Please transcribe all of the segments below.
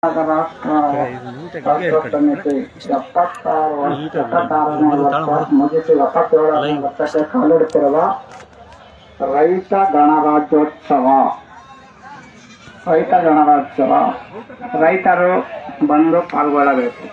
ರಾಷ್ಟ್ರ ಸಮಿತಿ 76ನೇ ವರ್ಷ ಮುಗಿಸಿ 77ನೇ ವರ್ಷಕ್ಕೆ ಕಾಲಿಡುತ್ತಿರುವ ರೈತ ಗಣರಾಜ್ಯೋತ್ಸವ. ರೈತರು ಬಂದು ಪಾಲ್ಗೊಳ್ಳಬೇಕು.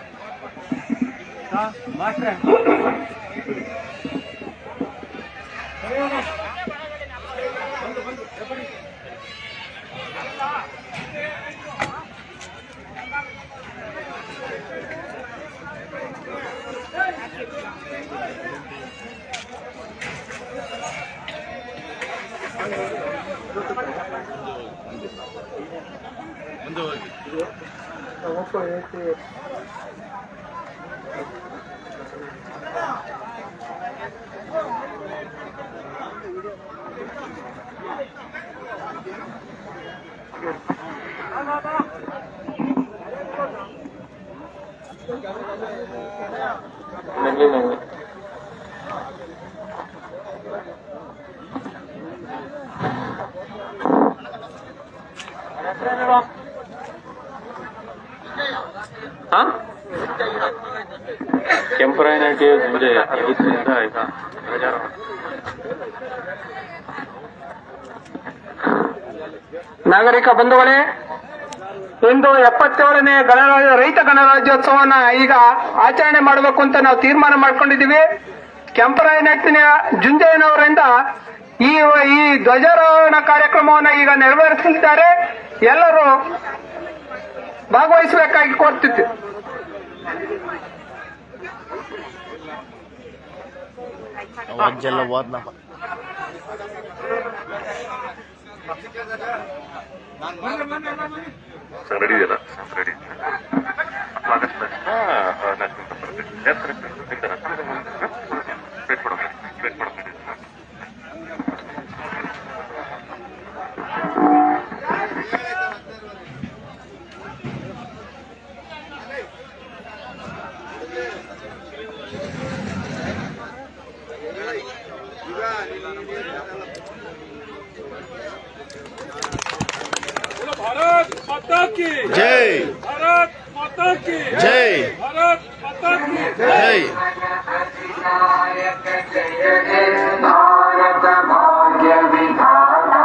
ಕೆಂಪರಾಯನಹಳ್ಳಿ ಮುಂದೆ ನಾಗರಿಕ ಬಂಧುಗಳೇ, ಇಂದು 77ನೇ ರೈತ ಗಣರಾಜ್ಯೋತ್ಸವನ ಈಗ ಆಚರಣೆ ಮಾಡಬೇಕು ಅಂತ ನಾವು ತೀರ್ಮಾನ ಮಾಡ್ಕೊಂಡಿದ್ದೀವಿ. ಕೆಂಪರಾಯನಹಳ್ಳಿನ ಜುಂಜಯ್ಯನವರಿಂದ ಈ ಧ್ವಜಾರೋಹಣ ಕಾರ್ಯಕ್ರಮವನ್ನು ಈಗ ನೆರವೇರಿಸಲಿದ್ದಾರೆ. ಎಲ್ಲರೂ ಭಾಗವಹಿಸಬೇಕಾಗಿ ಕೋರ್ತಿತ್ತು. भारत माता की जय, भारत माता की जय, भारत माता की जय। भारत भाग्य विधाता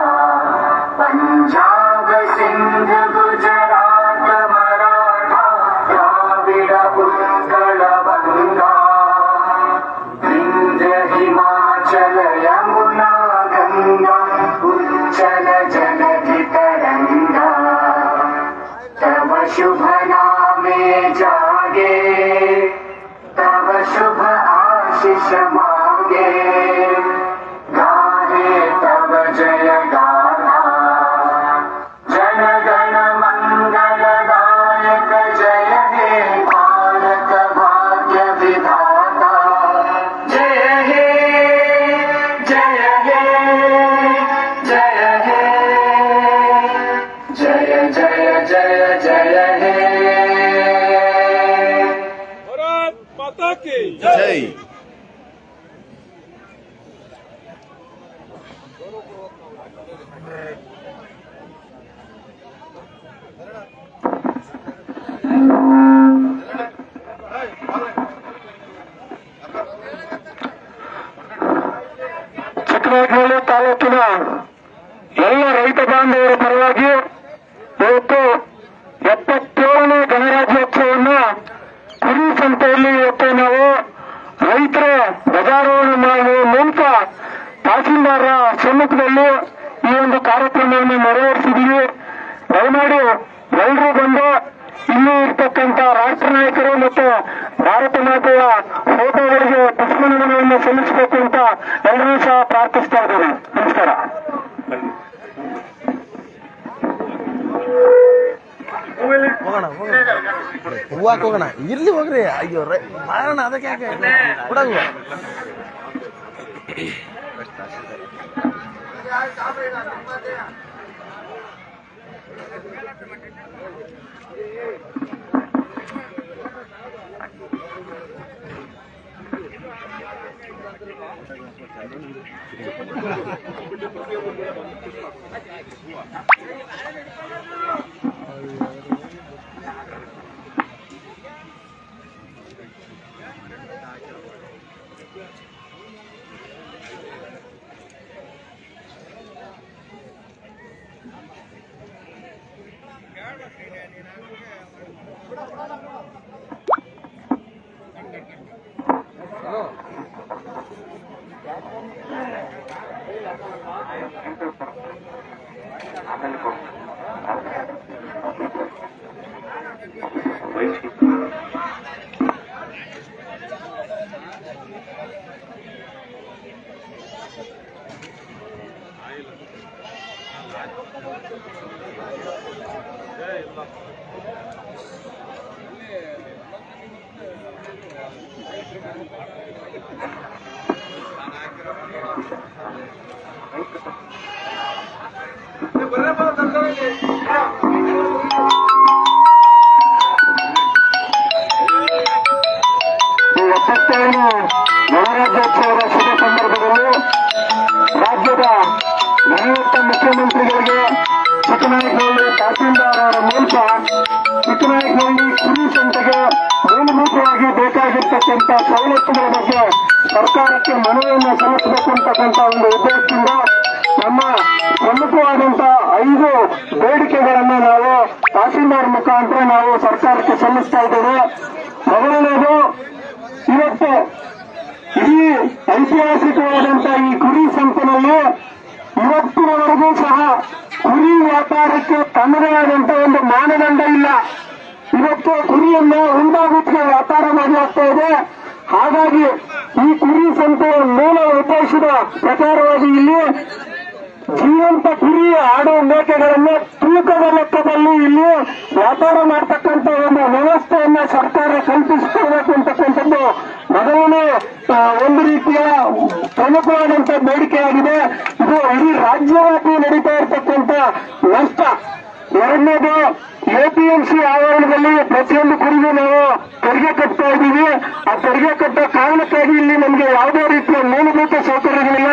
पंजाब सिंध गुजरात मराठा द्राविड उत्कल बंगा विंध्य हिमाचल यमुना गंगा उच्चल जलधि तरंगा तव शुभ नामे जागे तव शुभ आशीष मांगे गाहे तव जय गाथा जन गण मंगल दायक जय हे भारत भाग्य विधाता जय हे जय हे जय हे जय जय जय जय हे भारत माता की जय। ಚಿಕ್ಕಮಗಳೂರು ತಾಲೂಕಿನ ಎಲ್ಲ ರೈತ ಬಾಂಧವರ ಪರವಾಗಿ ಇವತ್ತು 77ನೇ ಗಣರಾಜ್ಯೋತ್ಸವವನ್ನು ಕುರಿ ಸಂತೆಯಲ್ಲಿ ಇವತ್ತು ನಾವು ರೈತರ ಧ್ವಜಾರೋಹಣ ಮಾಡುವ ಮೂಲಕ ತಹಸೀಲ್ದಾರ ಸಮ್ಮುಖದಲ್ಲಿ ಈ ಒಂದು ಕಾರ್ಯಕ್ರಮವನ್ನು ನೆರವೇರಿಸಿದ್ದೀವಿ. ದಯಮಾಡಿ ಎಲ್ಲರೂ ಬಂದು ಇಲ್ಲಿ ಇರ್ತಕ್ಕಂಥ ರಾಷ್ಟ್ರ ನಾಯಕರು ಮತ್ತು ಭಾರತ ಮಾತೆಯ ಫೋಟೋಗಳಿಗೆ ಪುಷ್ಪನಮನವನ್ನು ಸಲ್ಲಿಸಬೇಕು ಅಂತ ಎಲ್ಲರೂ ಸಹ ಪ್ರಾರ್ಥಿಸ್ತಾ ಇದ್ದೇನೆ. ನಮಸ್ಕಾರ. ಹೂವಾಕ್ ಹೋಗೋಣ, ಇರ್ಲಿ ಹೋಗ್ರಿ. ಅಯ್ಯೋ ಮಾಡೋಣ, ಅದಕ್ಕೆ ಯಾಕೆ ಕೊಡಂಗ. ಗಣರಾಜ್ಯೋತ್ಸವದ ಶುಭ ಸಂದರ್ಭದಲ್ಲಿ ರಾಜ್ಯದ ನಿವೃತ್ತ ಮುಖ್ಯಮಂತ್ರಿಗಳಿಗೆ ಚಿಕ್ಕನಾಯಕನಹಳ್ಳಿ ತಹಸೀಲ್ದಾರ್ ಅವರ ಮೂಲಕ ಚಿಕ್ಕನಾಯಕನಹಳ್ಳಿ ಕುರಿ ಸಂತೆಗೆ ಮೂಲಭೂತವಾಗಿ ಬೇಕಾಗಿರ್ತಕ್ಕಂಥ ಸವಲತ್ತುಗಳ ಬಗ್ಗೆ ಸರ್ಕಾರಕ್ಕೆ ಮನವಿಯನ್ನು ಸಲ್ಲಿಸಬೇಕು ಅಂತಕ್ಕಂಥ ಒಂದು ಉದ್ದೇಶದಿಂದ ನಮ್ಮ ಪ್ರಮುಖವಾದಂತಹ 5 ಬೇಡಿಕೆಗಳನ್ನು ನಾವು ತಹಸೀಲ್ದಾರ್ ಮುಖಾಂತರ ನಾವು ಸರ್ಕಾರಕ್ಕೆ ಸಲ್ಲಿಸ್ತಾ ಇದ್ದೇವೆ. ಮೊದಲನೇದು, ಇವತ್ತು ಈ ಐತಿಹಾಸಿಕವಾದಂತಹ ಈ ಕುರಿ ಸಂತೆನಲ್ಲಿ ಇವತ್ತಿನವರೆಗೂ ಸಹ ಕುರಿ ವ್ಯಾಪಾರಕ್ಕೆ ತನ್ನದೇ ಆದಂತಹ ಒಂದು ಮಾನದಂಡ ಇಲ್ಲ. ಇವತ್ತು ಕುರಿಯನ್ನ ಹುಂಡಾಗುತ್ತಿಗೆ ವ್ಯಾಪಾರ ಮಾಡಲಾಗ್ತಾ ಇದೆ. ಹಾಗಾಗಿ ಈ ಕುರಿ ಸಂತೆಯ ಮೂಲ ಉದ್ದೇಶದ ಪ್ರಕಾರವಾಗಿ ಇಲ್ಲಿ ಜೀವಂತ ಕುರಿ ಆಡು ಮೇಕೆಗಳನ್ನು ತೂಕದ ಲೆಕ್ಕದಲ್ಲಿ ಇಲ್ಲಿ ವ್ಯಾಪಾರ ಮಾಡತಕ್ಕಂಥ ಒಂದು ವ್ಯವಸ್ಥೆಯನ್ನ ಸರ್ಕಾರ ಕಲ್ಪಿಸಿಕೊಳ್ಬೇಕು ಅಂತಕ್ಕಂಥದ್ದು ಮೊದಲನೇ ಒಂದು ರೀತಿಯ ಪ್ರಮುಖವಾದಂತಹ ಬೇಡಿಕೆಯಾಗಿದೆ. ಇದು ಇಡೀ ರಾಜ್ಯವ್ಯಾಪಿ ನಡೀತಾ ಇರತಕ್ಕಂಥ ನಷ್ಟ. ಎರಡನೇದು, ಎಪಿಎಂಸಿ ಆವರಣದಲ್ಲಿ ಪ್ರತಿಯೊಂದು ಕುರಿಗೂ ನಾವು ತೆರಿಗೆ ಕಟ್ತಾ ಇದ್ದೀವಿ. ಆ ತೆರಿಗೆ ಕಟ್ಟೋ ಕಾರಣಕ್ಕಾಗಿ ಇಲ್ಲಿ ನಮಗೆ ಯಾವುದೇ ರೀತಿಯ ಮೂಲಭೂತ ಸೌಕರ್ಯಗಳಿಲ್ಲ.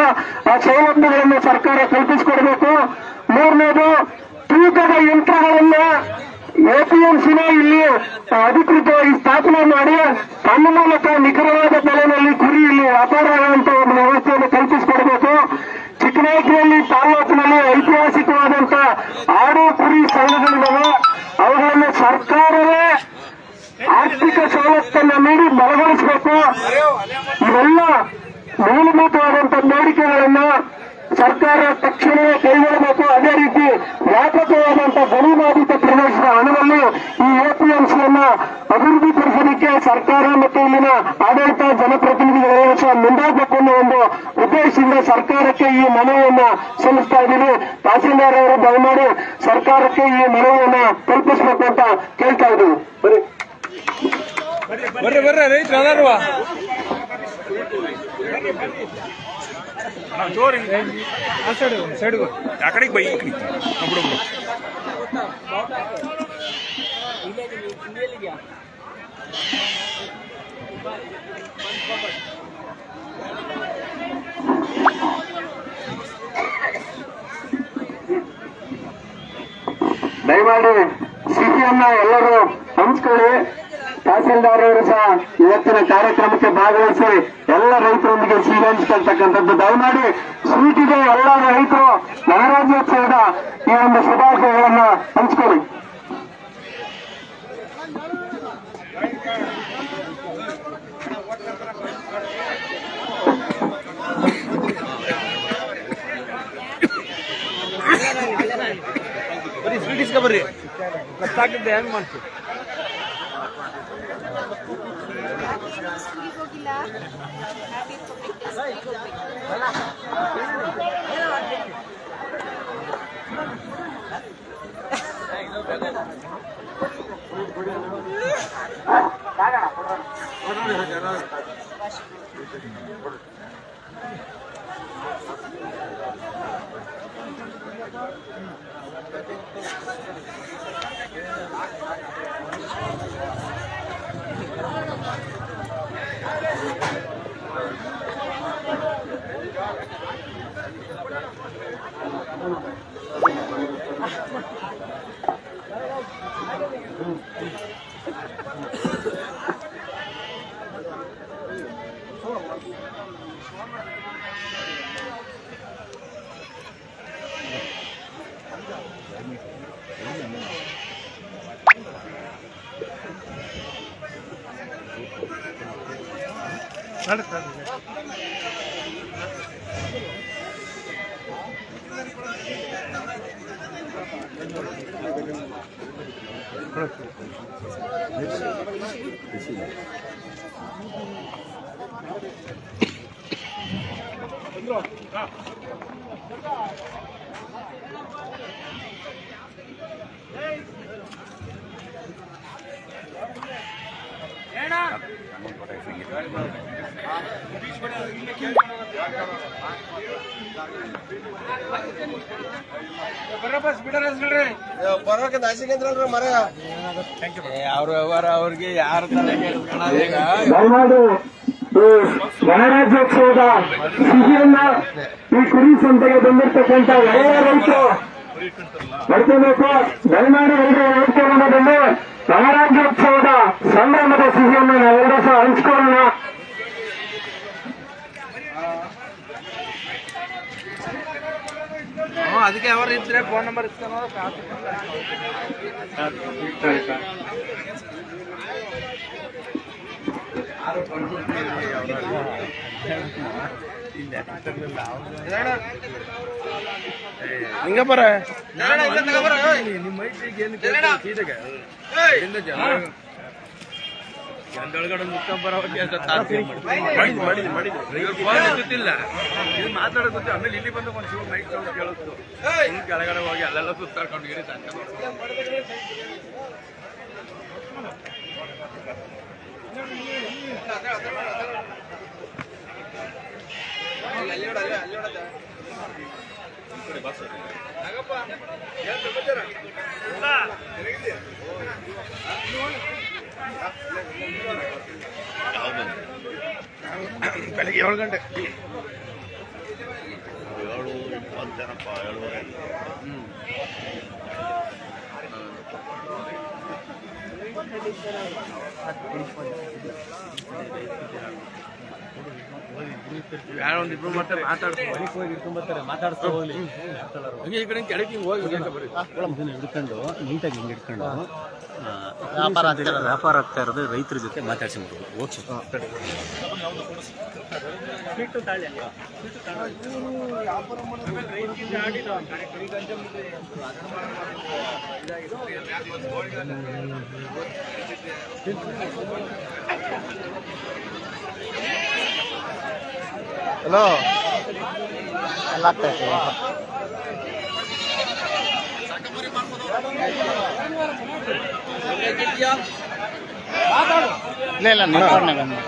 ಆ ಸೌಲಭ್ಯಗಳನ್ನು ಸರ್ಕಾರ ಕಲ್ಪಿಸಿಕೊಡಬೇಕು. ಮೂರನೇದು, ತೂಕದ ಯಂತ್ರಗಳನ್ನ ಎಪಿಎಂಸಿನ ಇಲ್ಲಿ ಅಧಿಕೃತವಾಗಿ ಸ್ಥಾಪನೆ ಮಾಡಿ ತನ್ನ ಮೂಲಕ ನಿಖರವಾದ ಬೆಲೆಯಲ್ಲಿ ಕುರಿ ಇಲ್ಲಿ ವ್ಯಾಪಾರ ಆಗುವಂತಹ ಒಂದು ವ್ಯವಸ್ಥೆಯನ್ನು ಕಲ್ಪಿಸಿಕೊಡಬೇಕು. ಚಿಕ್ಕನಾಯಕನಹಳ್ಳಿ ತಾಲೂಕಿನಲ್ಲಿ ಐತಿಹಾಸಿಕವಾದಂತಹ ಆಡು ಕುರಿ ಸಂಘಗಳಿದ್ದಾವೆ. ಅವುಗಳನ್ನು ಸರ್ಕಾರವೇ ಆರ್ಥಿಕ ಸವಲತ್ತನ್ನು ನೀಡಿ ಬಲಗೊಳಿಸಬೇಕು. ಇವೆಲ್ಲ ಮೂಲಭೂತವಾದಂತಹ ಬೇಡಿಕೆಗಳನ್ನ ಸರ್ಕಾರ ತಕ್ಷಣವೇ ಕೈಗೊಳ್ಳಬೇಕು. ಅದೇ ರೀತಿ ವ್ಯಾಪಕವಾದಂತಹ ಗಣಿಬಾಧಿತ ಪ್ರದೇಶದ ಹಣದಲ್ಲಿ ಈ ಎಪಿಎಂಸಿಯನ್ನ ಅಭಿವೃದ್ಧಿಪಡಿಸಲಿಕ್ಕೆ ಸರ್ಕಾರ ಮತ್ತು ಇಲ್ಲಿನ ಆಡಳಿತ ಜನಪ್ರತಿನಿಧಿಗಳು ಸಹ ಮುಂದಾಗಬೇಕು ಅನ್ನೋ ಒಂದು ಉದ್ದೇಶದಿಂದ ಸರ್ಕಾರಕ್ಕೆ ಈ ಮನವಿಯನ್ನ ಸಲ್ಲಿಸ್ತಾ ಇದ್ದೀವಿ. ತಹಸೀಲ್ದಾರ್ ಅವರು ದಯಮಾಡಿ ಸರ್ಕಾರಕ್ಕೆ ಈ ಮನವಿಯನ್ನ ಕಲ್ಪಿಸಬೇಕು ಅಂತ ಕೇಳ್ತಾ ಇದ್ದೀವಿ. ಬರ್ರಿ ರೈತರು ಅದಾರುವ ಜೋರಿ ಸೈಡ್ ಆ ಕಡೆಗೆ ಬೈ ದಯಮಾಡಿ ಸಿಹಿಯನ್ನ ಎಲ್ಲರೂ ಹಂಚ್ಕೊಳ್ಳಿ. ತಹಸೀಲ್ದಾರ್ ಅವರು ಸಹ ಇವತ್ತಿನ ಕಾರ್ಯಕ್ರಮಕ್ಕೆ ಭಾಗವಹಿಸಿ ಎಲ್ಲ ರೈತರೊಂದಿಗೆ ಸಿಹಿ ಹಂಚ್ಕೊಳ್ತಕ್ಕಂಥದ್ದು. ದಯಮಾಡಿ ಸ್ವೀಟಿಗೆ ಎಲ್ಲ ರೈತರು ಗಣರಾಜ್ಯೋತ್ಸವದ ಈ ಒಂದು ಶುಭಾಶಯಗಳನ್ನ ಹಂಚ್ಕೊಳ್ಳಿ. ಬರೀ ಸ್ವೀಟ್ ಇಸ್ಕೊಬರ್ರಿ, ಗೊತ್ತಾಗ್ತದೆ ಹೆಂಗ್ ಮಾಡ್ತೀವಿ. ಬರೋಕೆ ನಾಸಿಗೆಂದ್ರಲ್ರಿ ಮರ ಅವ್ರ ವ್ಯವಹಾರ ಅವ್ರಿಗೆ ಯಾರ ದಯಮಾಡಿ ಈ ಗಣರಾಜ್ಯೋತ್ಸವದ ಸಿಹಿಯನ್ನ ಈ ಕುರಿ ಸಂತೆಗೆ ಬಂದಿರ್ತಕ್ಕಂಥ ಎಲ್ಲ ರೈತರು ಬರ್ಕೋಬೇಕು. ದಯಮಾಡಿ ಎಲ್ಲರೂ ನೋಡ್ಕೊಂಡು ಬಂದು ಗಣರಾಜ್ಯೋತ್ಸವದ ಸಂಭ್ರಮದ ಸಿಹಿಯನ್ನು ನಾವೆಲ್ಲರೂ ಸಹ ಹಂಚ್ಕೊಳ್ಳೋಣ. ಅದಕ್ಕೆ ಅವ್ರ ಇದ್ರೆ ಫೋನ್ ನಂಬರ್ ಇರ್ತಾನೋ ಹಿಂಗ ಬರ ನಿಮ್ಮ ಗಂದೊಳಗಡೆ ಮುಕ್ಕಂಬರ ಗೊತ್ತಿಲ್ಲ ಇದು ಮಾತಾಡೋ ಗೊತ್ತಿ. ಆಮೇಲೆ ಇಲ್ಲಿ ಬಂದು ಒಂದು ಶಿವ ಮೈಕ್ ಸೌಂಡ್ ಕೇಳಿಸ್ತು. ಕೆಳಗಡೆ ಹೋಗಿ ಅಲ್ಲೆಲ್ಲ ಸುತ್ತಾಡ್ಕೊಂಡು ಗಿರಿ ಬೆಳಗ್ಗೆ 7 ಗಂಟೆ ಯಾರೋ ಒಂದಿಬ್ರು ಮಾಡ್ತಾರೆ ಮಾತಾಡ್ಸ್ತಾ ಹೋಗ್ಲಿ. ಹಂಗೆ ಈ ಕಡೆ ಕೆಳಗೆ ಹೋಗಿ ಹಿಡ್ಕೊಂಡು ನೀಟಾಗಿ ಹಿಂಗೆ ಹಿಡ್ಕೊಂಡು ವ್ಯಾಪಾರ ಆಗ್ತಾ ಇರೋದು ರೈತರ ಜೊತೆ ಮಾತಾಡ್ಸ್ಕೊಂಡು ಓಕೆ. ಹಲೋ ಎಲ್ಲ ಆಗ್ತಾ ಇದೆ. ಇಲ್ಲ ನಿಂತ್ಕೊಂಡೆ ಬನ್ನಿ.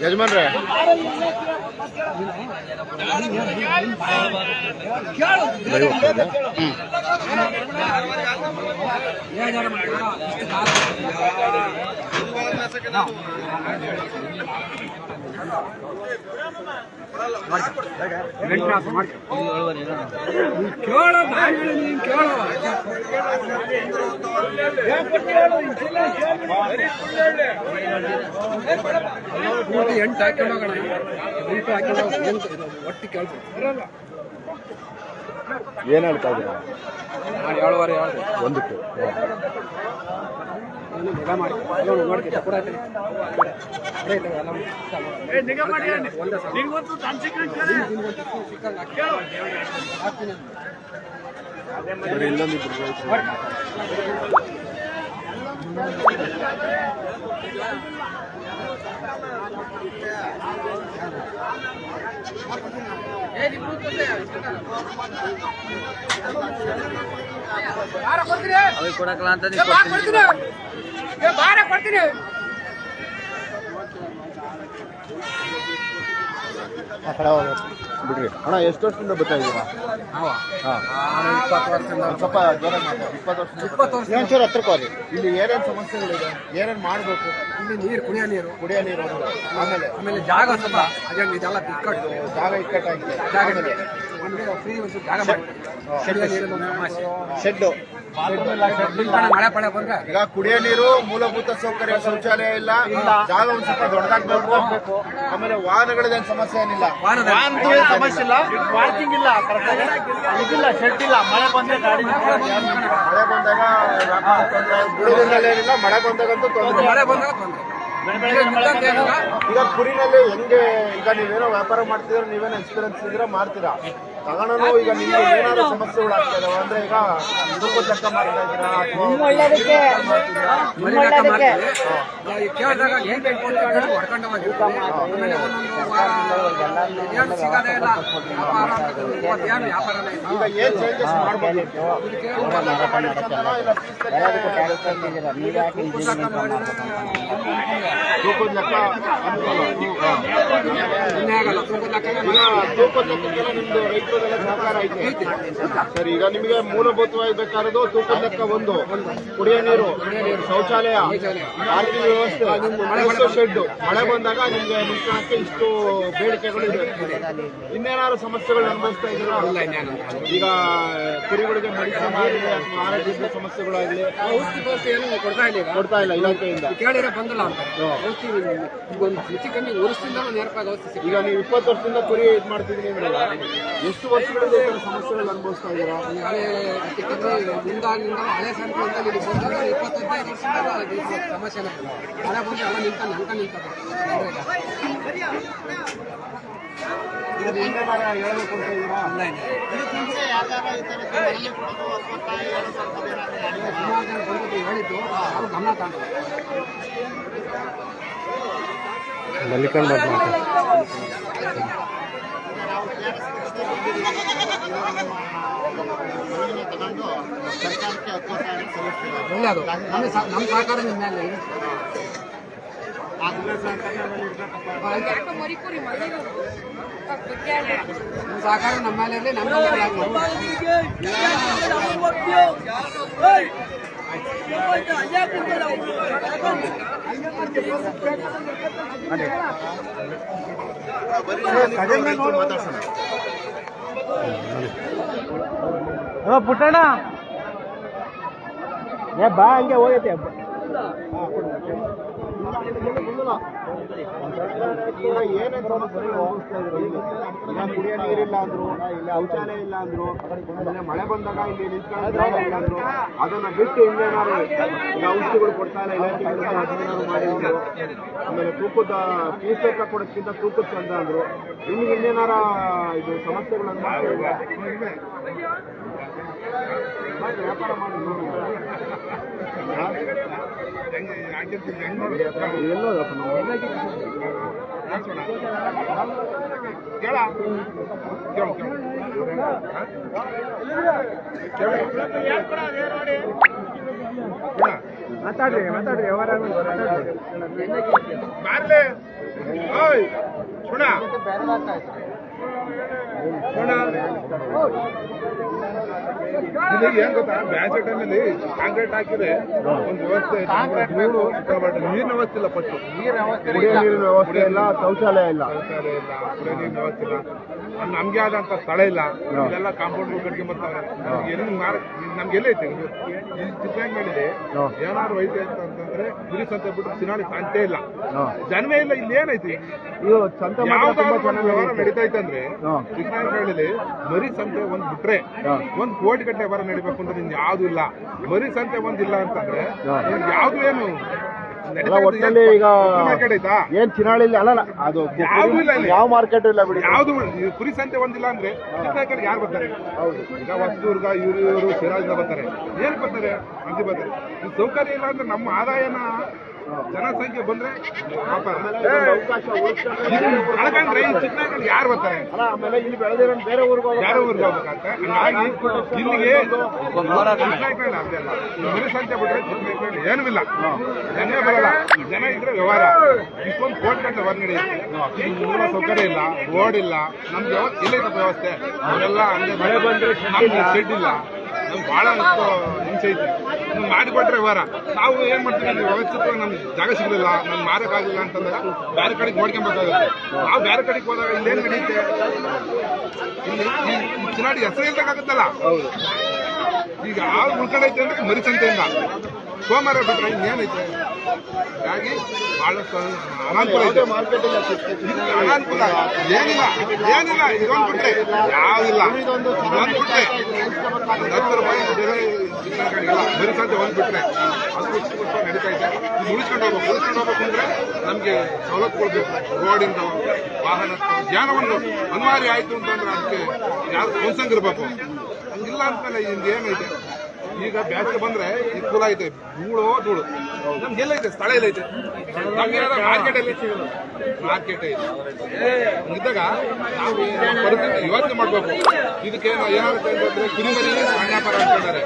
ಯಜಮಾನ್ರೆ ಎಂಟು ಹಾಕೊಂಡೋಗೋಣ. ಒಟ್ಟಿ ಕೇಳ್ಬೋದು. ಏನ್ ಹೇಳ್ತಾ ಇದ್ದೀರಾ? 7:15 ಒಂದಕ್ಕೆ ಇಲ್ಲೊಂದಿಬ್ರು ಕೊಡಕಲ್ಲ ಅಂತ ಕೊಡ್ತೀನಿ. ಬಿಡ್ರಿ ಅಣ್ಣ. ಎಷ್ಟು ವರ್ಷದಿಂದ ಬರ್ತಾ ಇದ್ದೀರಾ? 20 ವರ್ಷದಿಂದ. ಸ್ವಲ್ಪ ಜೋರ 20 ವರ್ಷ ಹತ್ರಕ್ಕೋರಿ. ಇಲ್ಲಿ ಏನೇನು ಸಮಸ್ಯೆಗಳಿದೆ, ಏನೇನು ಮಾಡಬೇಕು? ಇಲ್ಲಿ ನೀರು, ಕುಡಿಯೋ ನೀರು ಆಮೇಲೆ ಜಾಗ ಸ್ವಲ್ಪ ಇದೆಲ್ಲ ಇಕ್ಕಟ್ಟು, ಜಾಗ ಇಕ್ಕಟ್ಟಾಗಿದೆ. ನಮಗೆ ಫ್ರೀ ಒಂದು ಜಾಗ ಮಾಡಿ ಶೆಡ್ಡು ಮಳೆ ಪಳೆ ಬಂದ್ರೆ ಈಗ ಕುಡಿಯೋ ನೀರು, ಮೂಲಭೂತ ಸೌಕರ್ಯ, ಶೌಚಾಲಯ ಇಲ್ಲ, ಜಾಗ ಒಂದ್ ಸ್ವಲ್ಪ ದೊಡ್ಡದಾಗಬೇಕು. ಆಮೇಲೆ ವಾಹನಗಳದೇನು ಸಮಸ್ಯೆ ಏನಿಲ್ಲ, ವಾಹನದ ಸಮಸ್ಯೆ ಇಲ್ಲ, ಪಾರ್ಕಿಂಗ್ ಇಲ್ಲ, ಇದಿಲ್ಲ, ಶೆಡ್ ಇಲ್ಲ. ಮಳೆ ಬಂದ್ರೆ ಗಾಡಿ ಮಳೆ ಬಂದಾಗ ಬಿಡುವುದ್ರಲ್ಲಿ ಏನಿಲ್ಲ, ಮಳೆ ಬಂದಾಗಂತೂ ತೊಂದರೆ. ಮಳೆ ಬಂದಾಗ ತೊಂದರೆ. ಈಗ ಕುರಿನಲ್ಲಿ ಹೆಂಗೆ, ಈಗ ನೀವೇನೋ ವ್ಯಾಪಾರ ಮಾಡ್ತಿದ್ರೆ, ನೀವೇನೋ ಎಕ್ಸ್ಪೀರಿಯನ್ಸ್ ಇದ್ರೆ ಮಾಡ್ತೀರಾ, ತಗೊಂಡು ಈಗ ನಿಮ್ಗೆ ಏನಾದ್ರು ಸಮಸ್ಯೆಗಳು ಆಗ್ತಾ ಇದಾವೆ ಅಂದ್ರೆ, ಈಗ ಇದಕ್ಕೂ ಲೆಕ್ಕ ಮಾಡ್ತಾ ಇದ್ದೀರಾ ಕೇಳಿದಾಗ ಏನ್ ಬೇಕು ಅಂತ ಹೇಳಿ ಹೊಡ್ಕೊಂಡು ಆಮೇಲೆ ಒಂದೊಂದು ಸಿಗೋದೇ ಇಲ್ಲ, ಏನು ವ್ಯಾಪಾರನೇ ಇಲ್ಲ. ಈಗ ಏನ್ ಚೇಂಜಸ್ ಮಾಡ್ಬೋದು? ತೂಕದ ಲೆಕ್ಕ ತೂಕದ ಲೆಕ್ಕಕ್ಕೆಲ್ಲ ನಿಮ್ದು ರೈತರಿಗೆಲ್ಲ ಸಹಕಾರ ಐತೆ ಸರ್. ಈಗ ನಿಮಗೆ ಮೂಲಭೂತವಾಗಿ ಬೇಕಾಗಿರೋದು ತೂಕದ ಲೆಕ್ಕ, ಒಂದು ಕುಡಿಯೋ ನೀರು, ಶೌಚಾಲಯ, ಪಾರ್ಕಿಂಗ್ ವ್ಯವಸ್ಥೆ, ಶೆಡ್. ಮಳೆ ಬಂದಾಗ ನಿಮ್ಗೆ ನಿಂತ್ಕೊಳ್ಳಕ್ಕೆ ಇಷ್ಟು ಬೇಡಿಕೆಗಳು ಇದೆ. ಇನ್ನೇನಾದ್ರು ಸಮಸ್ಯೆಗಳು ಅನುಭವಿಸ್ತಾ ಇದ್ದೀರಾ? ಈಗ ಕುರಿಗಳಿಗೆ ಮೆಡಿಸಿನ್ ಆಗಲಿ ಅಥವಾ ಆರೋಗ್ಯದ ಸಮಸ್ಯೆಗಳಾಗಲಿ ಕೊಡ್ತಾ ಇಲ್ಲ ಇಲಾಖೆಯಿಂದ. ಕೇಳಿದ್ರೆ ಬಂದಿಲ್ಲ ಅಂತ ಔಷಧಿ ಒಂದು ಹೆಚ್ಚು ಕಮ್ಮಿ ವರ್ಷದಿಂದ ನೇರವಾಗಿ ಔಷಧಿ. ಈಗ ನೀವು 20 ವರ್ಷದಿಂದ ಕುರಿ ಇದು ಮಾಡ್ತಿದ್ದೀನಿ ಅಂದ್ರಲ್ಲ, ಎಷ್ಟು ವರ್ಷಗಳಿಂದ ಈ ಸಮಸ್ಯೆಗಳು ಅನುಭವಿಸ್ತಾ ಇದ್ದೀರಾ? ಮುಂದಾಗಿಂದ ಹಳೆ ಸಂಖ್ಯೆಯಿಂದ ಇಲ್ಲಿ ಬಂದಾಗ 25 ವರ್ಷದಿಂದ ಸಮಸ್ಯೆ ಮಳೆ ಬಂದು ಎಲ್ಲ ನಿಂತದೆ. ಇದು ಮುಂದೆ ಹೇಳಬೇಕು ಅಂತ ಇದ್ದೀರಾ? ಹೇಳಿದ್ದು ಅವರು ಗಮನ ತಗೊಂಡು ಒಳ್ಳೆಯದು. ನಮ್ಮ ಸಹಕಾರ ನಿಮ್ಮ ಮೇಲೆ ನಿಮ್ಮ ಸಹಕಾರ ನಮ್ಮ ಮೇಲೆ ಇರಲಿ. ನಮ್ಮ ಪುಟ್ಟಣ್ಣ ಬಾ, ಹಂಗೆ ಹೋಗೈತೆ. ಏನೇನು ಸಮಸ್ಯೆಗಳು ಅನುಭವಿಸ್ತಾ ಇದ್ರು? ಈಗ ಕುಡಿಯೋ ನೀರಿಲ್ಲ ಅಂದ್ರು, ಇಲ್ಲ ಶೌಚಾಲಯ ಇಲ್ಲ ಅಂದ್ರು, ಆಮೇಲೆ ಮಳೆ ಬಂದಾಗ ಇಲ್ಲಿ ನಿಂತ್ಕೊಳ್ಳೋದು ಇಲ್ಲ ಅಂದ್ರು. ಅದನ್ನ ಬಿಟ್ಟು ಇನ್ನೇನಾದ್ರು ಈಗ ಔಷಧಿಗಳು ಕೊಡ್ತಾ ಇಲ್ಲ ಇಲಾಖೆಗಳಿಂದ, ಅದನ್ನೇನಾದ್ರು ಮಾಡಿದ್ರು. ಆಮೇಲೆ ತೂಕದ ಫೀಸ್ ಲೆಕ್ಕ ಕೊಡೋದ್ಕಿಂತ ತೂಕದ ಚಂದ ಅಂದ್ರು. ನಿಮ್ಗೆ ಇನ್ನೇನಾರ ಇದು ಸಮಸ್ಯೆಗಳು ಅನುಭವಿಸ್ತಾ ಇದೆ? ವ್ಯಾಪಾರ ಮಾಡಿ ಎಲ್ಲೋದಪ್ಪ ನಾವು ಮಾತಾಡ್ರಿ ವ್ಯವಹಾರ ಇದು ಏನ್ ಗೊತ್ತಾ, ಬ್ಯಾಚ್ ಟೈಮಲ್ಲಿ ಕಾಂಕ್ರೀಟ್ ಹಾಕಿದ್ರೆ ಒಂದು ವ್ಯವಸ್ಥೆ, ನೀರಿನ ವ್ಯವಸ್ಥೆ ಇಲ್ಲ. ಫಸ್ಟ್ ನೀರಿನ ವ್ಯವಸ್ಥೆ ಇಲ್ಲ, ಶೌಚಾಲಯ ಇಲ್ಲ, ಕುಡಿಯೋ ನೀರಿನ ವ್ಯವಸ್ಥೆ ಇಲ್ಲ, ನಮ್ಗೆ ಆದಂತ ಸ್ಥಳ ಇಲ್ಲ. ಇದೆಲ್ಲ ಕಾಂಪೌಂಡ್ ಕಟ್ಕೊಂಡ್ ಬರ್ತಾರೆ. ನಮ್ಗೆಲ್ಲ ಐತೆ ಚಿಕ್ಕ ಮಾಡಿದೆ. ಏನಾದ್ರು ವೈದ್ಯ ಅಂತಂದ್ರೆ ಪುಲಿಸ್ ಅಂತ ಬಿಟ್ಟು ಸಿನಾಳಿ ಕಾಣ್ತೇ ಇಲ್ಲ, ಜನವೇ ಇಲ್ಲ. ಇಲ್ಲಿ ಏನೈತಿ, ಯಾವ್ದಾದ್ರು ವ್ಯವಹಾರ ನಡೀತಾ ಇತ್ತಂದ್ರೆ ಚಿಕ್ಕನಾಯಕಹಳ್ಳಿಲಿ ಮರಿ ಸಂತೆ ಒಂದ್ ಬಿಟ್ರೆ 1 ಕೋಟಿ ಗಟ್ಟಲೆ ವ್ಯವಹಾರ ನಡಿಬೇಕು ಅಂದ್ರೆ ನಿನ್ ಯಾವ್ದು ಇಲ್ಲ. ಮರಿ ಸಂತೆ ಒಂದಿಲ್ಲ ಅಂತಂದ್ರೆ ಯಾವ್ದು ಏನು ಒಟ್ಟಿನಲ್ಲಿ ಈಗ ಏನ್ ಚಿನಾಳಿಲಿ ಅಲ್ಲ, ಅದು ಯಾವ್ದು ಇಲ್ಲ. ಯಾವ ಮಾರ್ಕೆಟ್ ಇಲ್ಲ ಬಿಡಿ, ಯಾವ್ದು ಕುರಿ ಸಂತೆ ಒಂದಿಲ್ಲ ಅಂದ್ರೆ ಚಿಕ್ಕನಾಯಕರಿಗೆ ಯಾರು ಬರ್ತಾರೆ? ಈಗ ಹೊಸದುರ್ಗ ಇವರು ಸಿರಾಜಿಂದ ಬರ್ತಾರೆ. ಏನ್ ಬರ್ತಾರೆ? ಅಂದಿ ಬರ್ತಾರೆ. ಈ ಸೌಕರ್ಯ ಇಲ್ಲ ಅಂದ್ರೆ ನಮ್ಮ ಆದಾಯನ ಜನಸಂಖ್ಯೆ ಬಂದ್ರೆ ಕಳ್ಕೊಂಡ್ರೆ ಈ ಚಿಕ್ಕನಾಯಕರಿಗೆ ಯಾರು ಬರ್ತಾರೆ? ಆಮೇಲೆ ಇಲ್ಲಿ ಬೆಳೆದಿರೋ ಬೇರೆ ಊರಿಗೆ ಹೋಗ್ಬೇಕಂತ. ಹಂಗಾಗಿ ಇಲ್ಲಿಗೆ ಚಿಕ್ಕನಾಯಕಹಳ್ಳಿ ಅದೆಲ್ಲ ಮರಿ ಸಂಖ್ಯೆ ಬಿಟ್ರೆ ಚಿಕ್ಕನಾಯಕಹಳ್ಳಿ ಏನೂ ಇಲ್ಲ. ಜನ ಬರಲ್ಲ. ಜನ ಇದ್ರೆ ವ್ಯವಹಾರ ಇಷ್ಟೊಂದು ಕೋಟಿ ಗಂಟೆ ಹೊರ ನಡೆಯುತ್ತೆ. ಮೂಲ ಸೌಕರ್ಯ ಇಲ್ಲ, ರೋಡ್ ಇಲ್ಲ, ನಮ್ಗೆ ಎಲ್ಲೈತಪ್ಪ ವ್ಯವಸ್ಥೆ? ಅವರೆಲ್ಲ ಹಂಗೆ ಮಳೆ ಬಂದ್ರೆ ನಮ್ಗೆ ಶೆಡ್ ಇಲ್ಲ, ನಮ್ಗೆ ಭಾಳ ಹಿಂಸೆ ಐತೆ. ನಮ್ಗೆ ಮಾಡಿಕೊಟ್ರೆ ವ್ಯವಹಾರ ನಾವು ಏನು ಮಾಡ್ತೀವಿ, ನಮ್ಗೆ ವ್ಯವಸ್ಥಿತವಾಗಿ ನಮ್ಗೆ ಜಾಗ ಸಿಗಲಿಲ್ಲ, ನಮ್ಗೆ ಮಾರಕ್ಕಾಗಿಲ್ಲ ಅಂತಂದಾಗ ಬೇರೆ ಕಡೆಗೆ ನೋಡ್ಕೊಬೇಕಾಗುತ್ತೆ. ನಾವು ಬೇರೆ ಕಡೆಗೆ ಹೋದಾಗ ಇಲ್ಲೇನು ನಡೆಯುತ್ತೆ, ಇಲ್ಲಿ ಚಿನಾಡಿ ಹೆಸರು ಇಲ್ದಾಗುತ್ತಲ್ಲ. ಈಗ ಹಾಲು ಉಳ್ಕೊಂಡೈತೆ ಅಂದ್ರೆ ಮರಿಸಂತೆಯಿಂದ ಸೋಮವಾರ ಬಿಟ್ರೆ ಇನ್ನೇನೈತೆ. ಹಾಗಾಗಿ ಬಹಳಷ್ಟು ಅನಾನುಕೂಲ ಐತೆ. ಅನಾನುಕೂಲ ಏನಿಲ್ಲ ಇದೊಂದು ಬಿಟ್ರೆ ಯಾವಿಲ್ಲ. ಇದೊಂದು ಬಿಟ್ರೆ 10 ರೂಪಾಯಿ ಬೆಲೆ ಮರಿಸಂತೆ ಒಂದು ಬಿಟ್ರೆ ಅದು ಬಿಟ್ಟು ನಡೀತಾ ಇದೆ. ಇದು ಉಳಿಸ್ಕೊಂಡು ಹೋಗ್ಬೇಕು ಅಂದ್ರೆ ನಮಗೆ ಸವಲತ್ತು ಕೊಡ್ಬೇಕು. ರೋಡಿಂದ ವಾಹನ ಜ್ಞಾನವನ್ನು ಅನಿವಾರ್ಯ ಆಯಿತು ಅಂತಂದ್ರೆ ಅದಕ್ಕೆ ಯಾರು ಕೌನ್ಸಂಗಿರ್ಬೇಕು. ಇಲ್ಲ ಅಂದ್ಮೇಲೆ ಇಂದು ಏನೈತೆ, ಈಗ ಬ್ಯಾಸ್ಗೆ ಬಂದ್ರೆ ಇದು ಕುಲ ಐತೆ, ಧೂಳು ನಮ್ಗೆ ಎಲ್ಲೈತೆ, ಸ್ಥಳ ಎಲ್ಲೈತೆ, ನಮ್ಗೆ ಮಾರ್ಕೆಟ್ ಐತೆ. ಇದ್ದಾಗ ನಾವು ಪರಿಸ್ಥಿತಿ ಯೋಚನೆ ಮಾಡ್ಬೇಕು. ಇದಕ್ಕೆ ಏನಾಗುತ್ತೆ ಅಂತಂದ್ರೆ ಕುರಿಮರಿ ಸಣ್ಣ ವ್ಯಾಪಾರ ಅನ್ಕೊಂಡಾರೆ,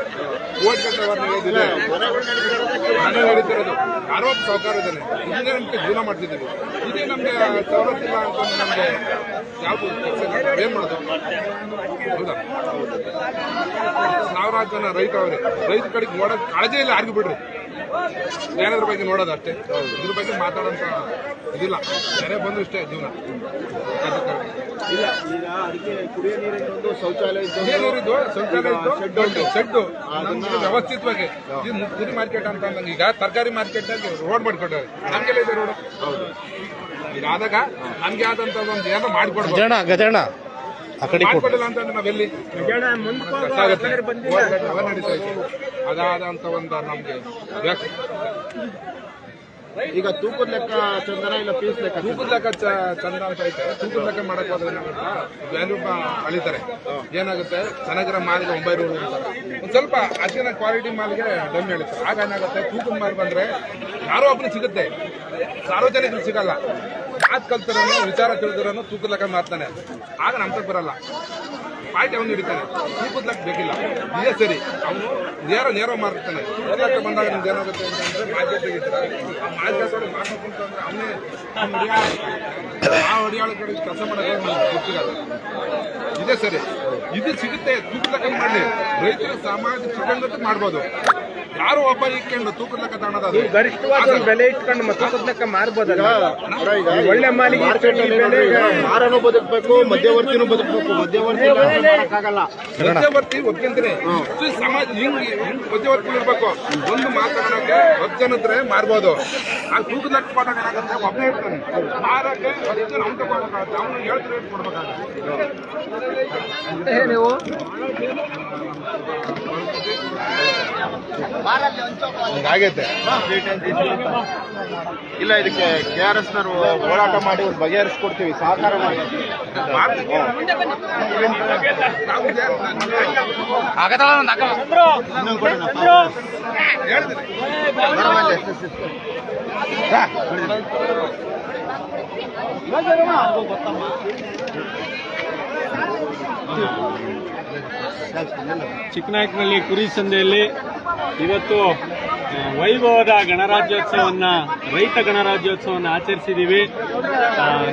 ಓಟ್ ಕಟ್ಟವರ್ ನಡೆಯೋದಿದೆ, ಮನೆ ನಡೀತಿರೋದು 60 ಸಹಕಾರ ಇದ್ದಾನೆ. ಇದನ್ನೇ ನಮ್ಗೆ ಜೀವನ ಮಾಡ್ತಿದ್ದೀವಿ. ಇದೇ ನಮ್ಗೆ ಸವಲತ್ತಿಲ್ಲ ಅಂತಂದ್ರೆ ನಮ್ಗೆ ಯಾವುದು ಏನ್ ಮಾಡೋದು? ಹೌದಾ? ಸಾವಿರಾರು ಜನ ರೈತ ಅವರೇ, ರೈತ ಕಡೆಗೆ ನೋಡೋದು ಕಾಳಜಿ ಇಲ್ಲ ಯಾರಿಗೂ ಬಿಡ್ರಿ. ಬೇರೆದ್ರ ಬಗ್ಗೆ ನೋಡೋದು ಅಷ್ಟೇ, ಇದ್ರ ಬಗ್ಗೆ ಮಾತಾಡೋಂತ ಇದಿಲ್ಲ. ಬೇರೆ ಬಂದ್ರು ಇಷ್ಟೇ ಜೀವನ. ಇಲ್ಲ, ಈಗ ಅದಕ್ಕೆ ಕುಡಿಯೋ ನೀರಿನ ಶೌಚಾಲಯ ಶೆಡ್ಡು ನಮ್ಗೆ ವ್ಯವಸ್ಥಿತವಾಗಿ ಕುರಿ ಮಾರ್ಕೆಟ್ ಅಂತ ಅಂದಂಗೆ ಈಗ ತರಕಾರಿ ಮಾರ್ಕೆಟ್ ರೋಡ್ ಮಾಡಿಕೊಟ್ಟಾರೆ. ನಮ್ಗೆಲ್ಲ ಇದೆ ರೋಡ್. ಈಗ ಆದಾಗ ನಮ್ಗೆ ಆದಂತ ಒಂದು ಏನೋ ಮಾಡಿಕೊಡ್ಬೋದು. ಗಜಣ ಮಾಡ್ಕೊಟ್ಟಿಲ್ಲ ಅಂತಂದ್ರೆ ನಾವೆಲ್ಲಿ ನಡೀತಾ ಇತ್ತು. ಅದಾದಂತ ಒಂದು ನಮ್ಗೆ ಈಗ ತೂಕದ ಲೆಕ್ಕ ಚಂದನ ಇಲ್ಲ ಪೀಸ್ ಲೆಕ್ಕ? ತೂಕದ ಲೆಕ್ಕ ಚಂದ ಅಂತ ಐತೆ. ತೂಕದ ಲೆಕ್ಕ ಮಾಡಕ್ ಹೋದ್ರೆ ಏನಾಗುತ್ತೆ, ಅಳಿತಾರೆ. ಏನಾಗುತ್ತೆ, ಚೆನ್ನಾಗಿರೋ ಮಾಲಿಗೆ 900 ಅಂತಾರೆ. ಒಂದ್ ಸ್ವಲ್ಪ ಅತಿನ ಕ್ವಾಲಿಟಿ ಮಾಲಿಗೆ ಡಮ್ಮಿ ಹೇಳ್ತಾರೆ. ಆಗ ಏನಾಗುತ್ತೆ, ತೂಕದ ಮಾಲ್ ಬಂದ್ರೆ ಯಾರೋ ಒಬ್ಬನು ಸಿಗುತ್ತೆ, ಸಾರ್ವಜನಿಕರು ಸಿಗಲ್ಲ. ಮಾತು ಕಲ್ತಿರೋನು, ವಿಚಾರ ತಿಳಿದಿರೋನು ತೂಕದ ಲೆಕ್ಕ ಮಾಡ್ತಾನೆ. ಆಗ ನಮ್ಗೆ ಬರಲ್ಲ, ಪಾರ್ಟಿ ಅವನು ಹಿಡಿತಾನೆ. ತೂಕದ ಲೆಕ್ಕ ಬೇಕಿಲ್ಲ, ಇದೇ ಸರಿ. ಅವನು ನೇರ ಮಾರ್ತಾನೆ. ತೂಕದ ಲೆಕ್ಕ ಬಂದಾಗ ನಿಮ್ಗೆ ಏನಾಗುತ್ತೆ ಅಂತಂದ್ರೆ ಮಾರ್ಕೆಟ್ ತೆಗಿತಾರೆ. ಆ ಮಾರ್ಕೆಟ್ ಒಳಗೆ ಮಾಡ್ಬೇಕಂತಂದ್ರೆ ಅವನೇ ಆ ಹೊಡಿಯಾಳ ಕಡೆ ಕೆಲಸ ಮಾಡೋದು ಗೊತ್ತಿರಲ್ಲ. ಇದೇ ಸರಿ, ಇದು ಸಿಗುತ್ತೆ. ತೂಕದ ಲೆಕ್ಕ ಮಾಡಲಿ, ರೈತರ ಸಾಮಾಜಿಕ ಸುಗಂಧತೆ ಮಾಡ್ಬೋದು. ಯಾರು ಒಬ್ಬ ಇಟ್ಕೊಂಡು ತೂಕದ ಲೆಕ್ಕ ತಗೊಳೋದು ಗರಿಷ್ಠವಾದ ಬೆಲೆ ಇಟ್ಕೊಂಡು ತೂಕದ ಲೆಕ್ಕ ಮಾರ್ಬೋದಲ್ಲ. ಒಳ್ಳೆ ಮಾಲಿಗೆ ಮಾರನು ಬದುಕಬೇಕು, ಮಧ್ಯವರ್ತಿನೂ ಬದುಕಬೇಕು. ಮಧ್ಯವರ್ತಿ ಒಪ್ಕೊಂತೀನಿ. ಸಮಾಜ ಹಿಂಗೆ ಮಧ್ಯವರ್ತಿ ಇರ್ಬೇಕು. ಒಂದು ಮಾತಾಡೋಕೆ 10 ಜನ ಇದ್ರೆ ಮಾರ್ಬೋದು. ಆ ತೂಕದ ಲೆಕ್ಕ ಕೊಟ್ಟಾಗ ಏನಾಗುತ್ತೆ, ಒಬ್ಬನೇ ಇರ್ತಾನೆ. ಮಾರಕ್ಕೆ 10 ಜನ ಅವ್ನು ತಗೋಬೇಕಾಗುತ್ತೆ, ಅವನು 7 ರೇಟ್ ಕೊಡ್ಬೇಕಾಗುತ್ತೆ. ನೀವು ಆಗೈತೆ ಇಲ್ಲ, ಇದಕ್ಕೆ KRS ನವರು ಹೋರಾಟ ಮಾಡಿ ಬಗೆಹರಿಸ್ಕೊಡ್ತೀವಿ, ಸಹಕಾರ ಮಾಡಿ. ಇನ್ನೊಂದು ಕೊಡೋಣಪ್ಪ. ಚಿಕ್ಕನಾಯಕನಹಳ್ಳಿ ಕುರಿ ಸಂತೆಯಲ್ಲಿ ಇವತ್ತು ವೈಭವದ ಗಣರಾಜ್ಯೋತ್ಸವವನ್ನು, ರೈತ ಗಣರಾಜ್ಯೋತ್ಸವವನ್ನು ಆಚರಿಸಿದ್ದೀವಿ.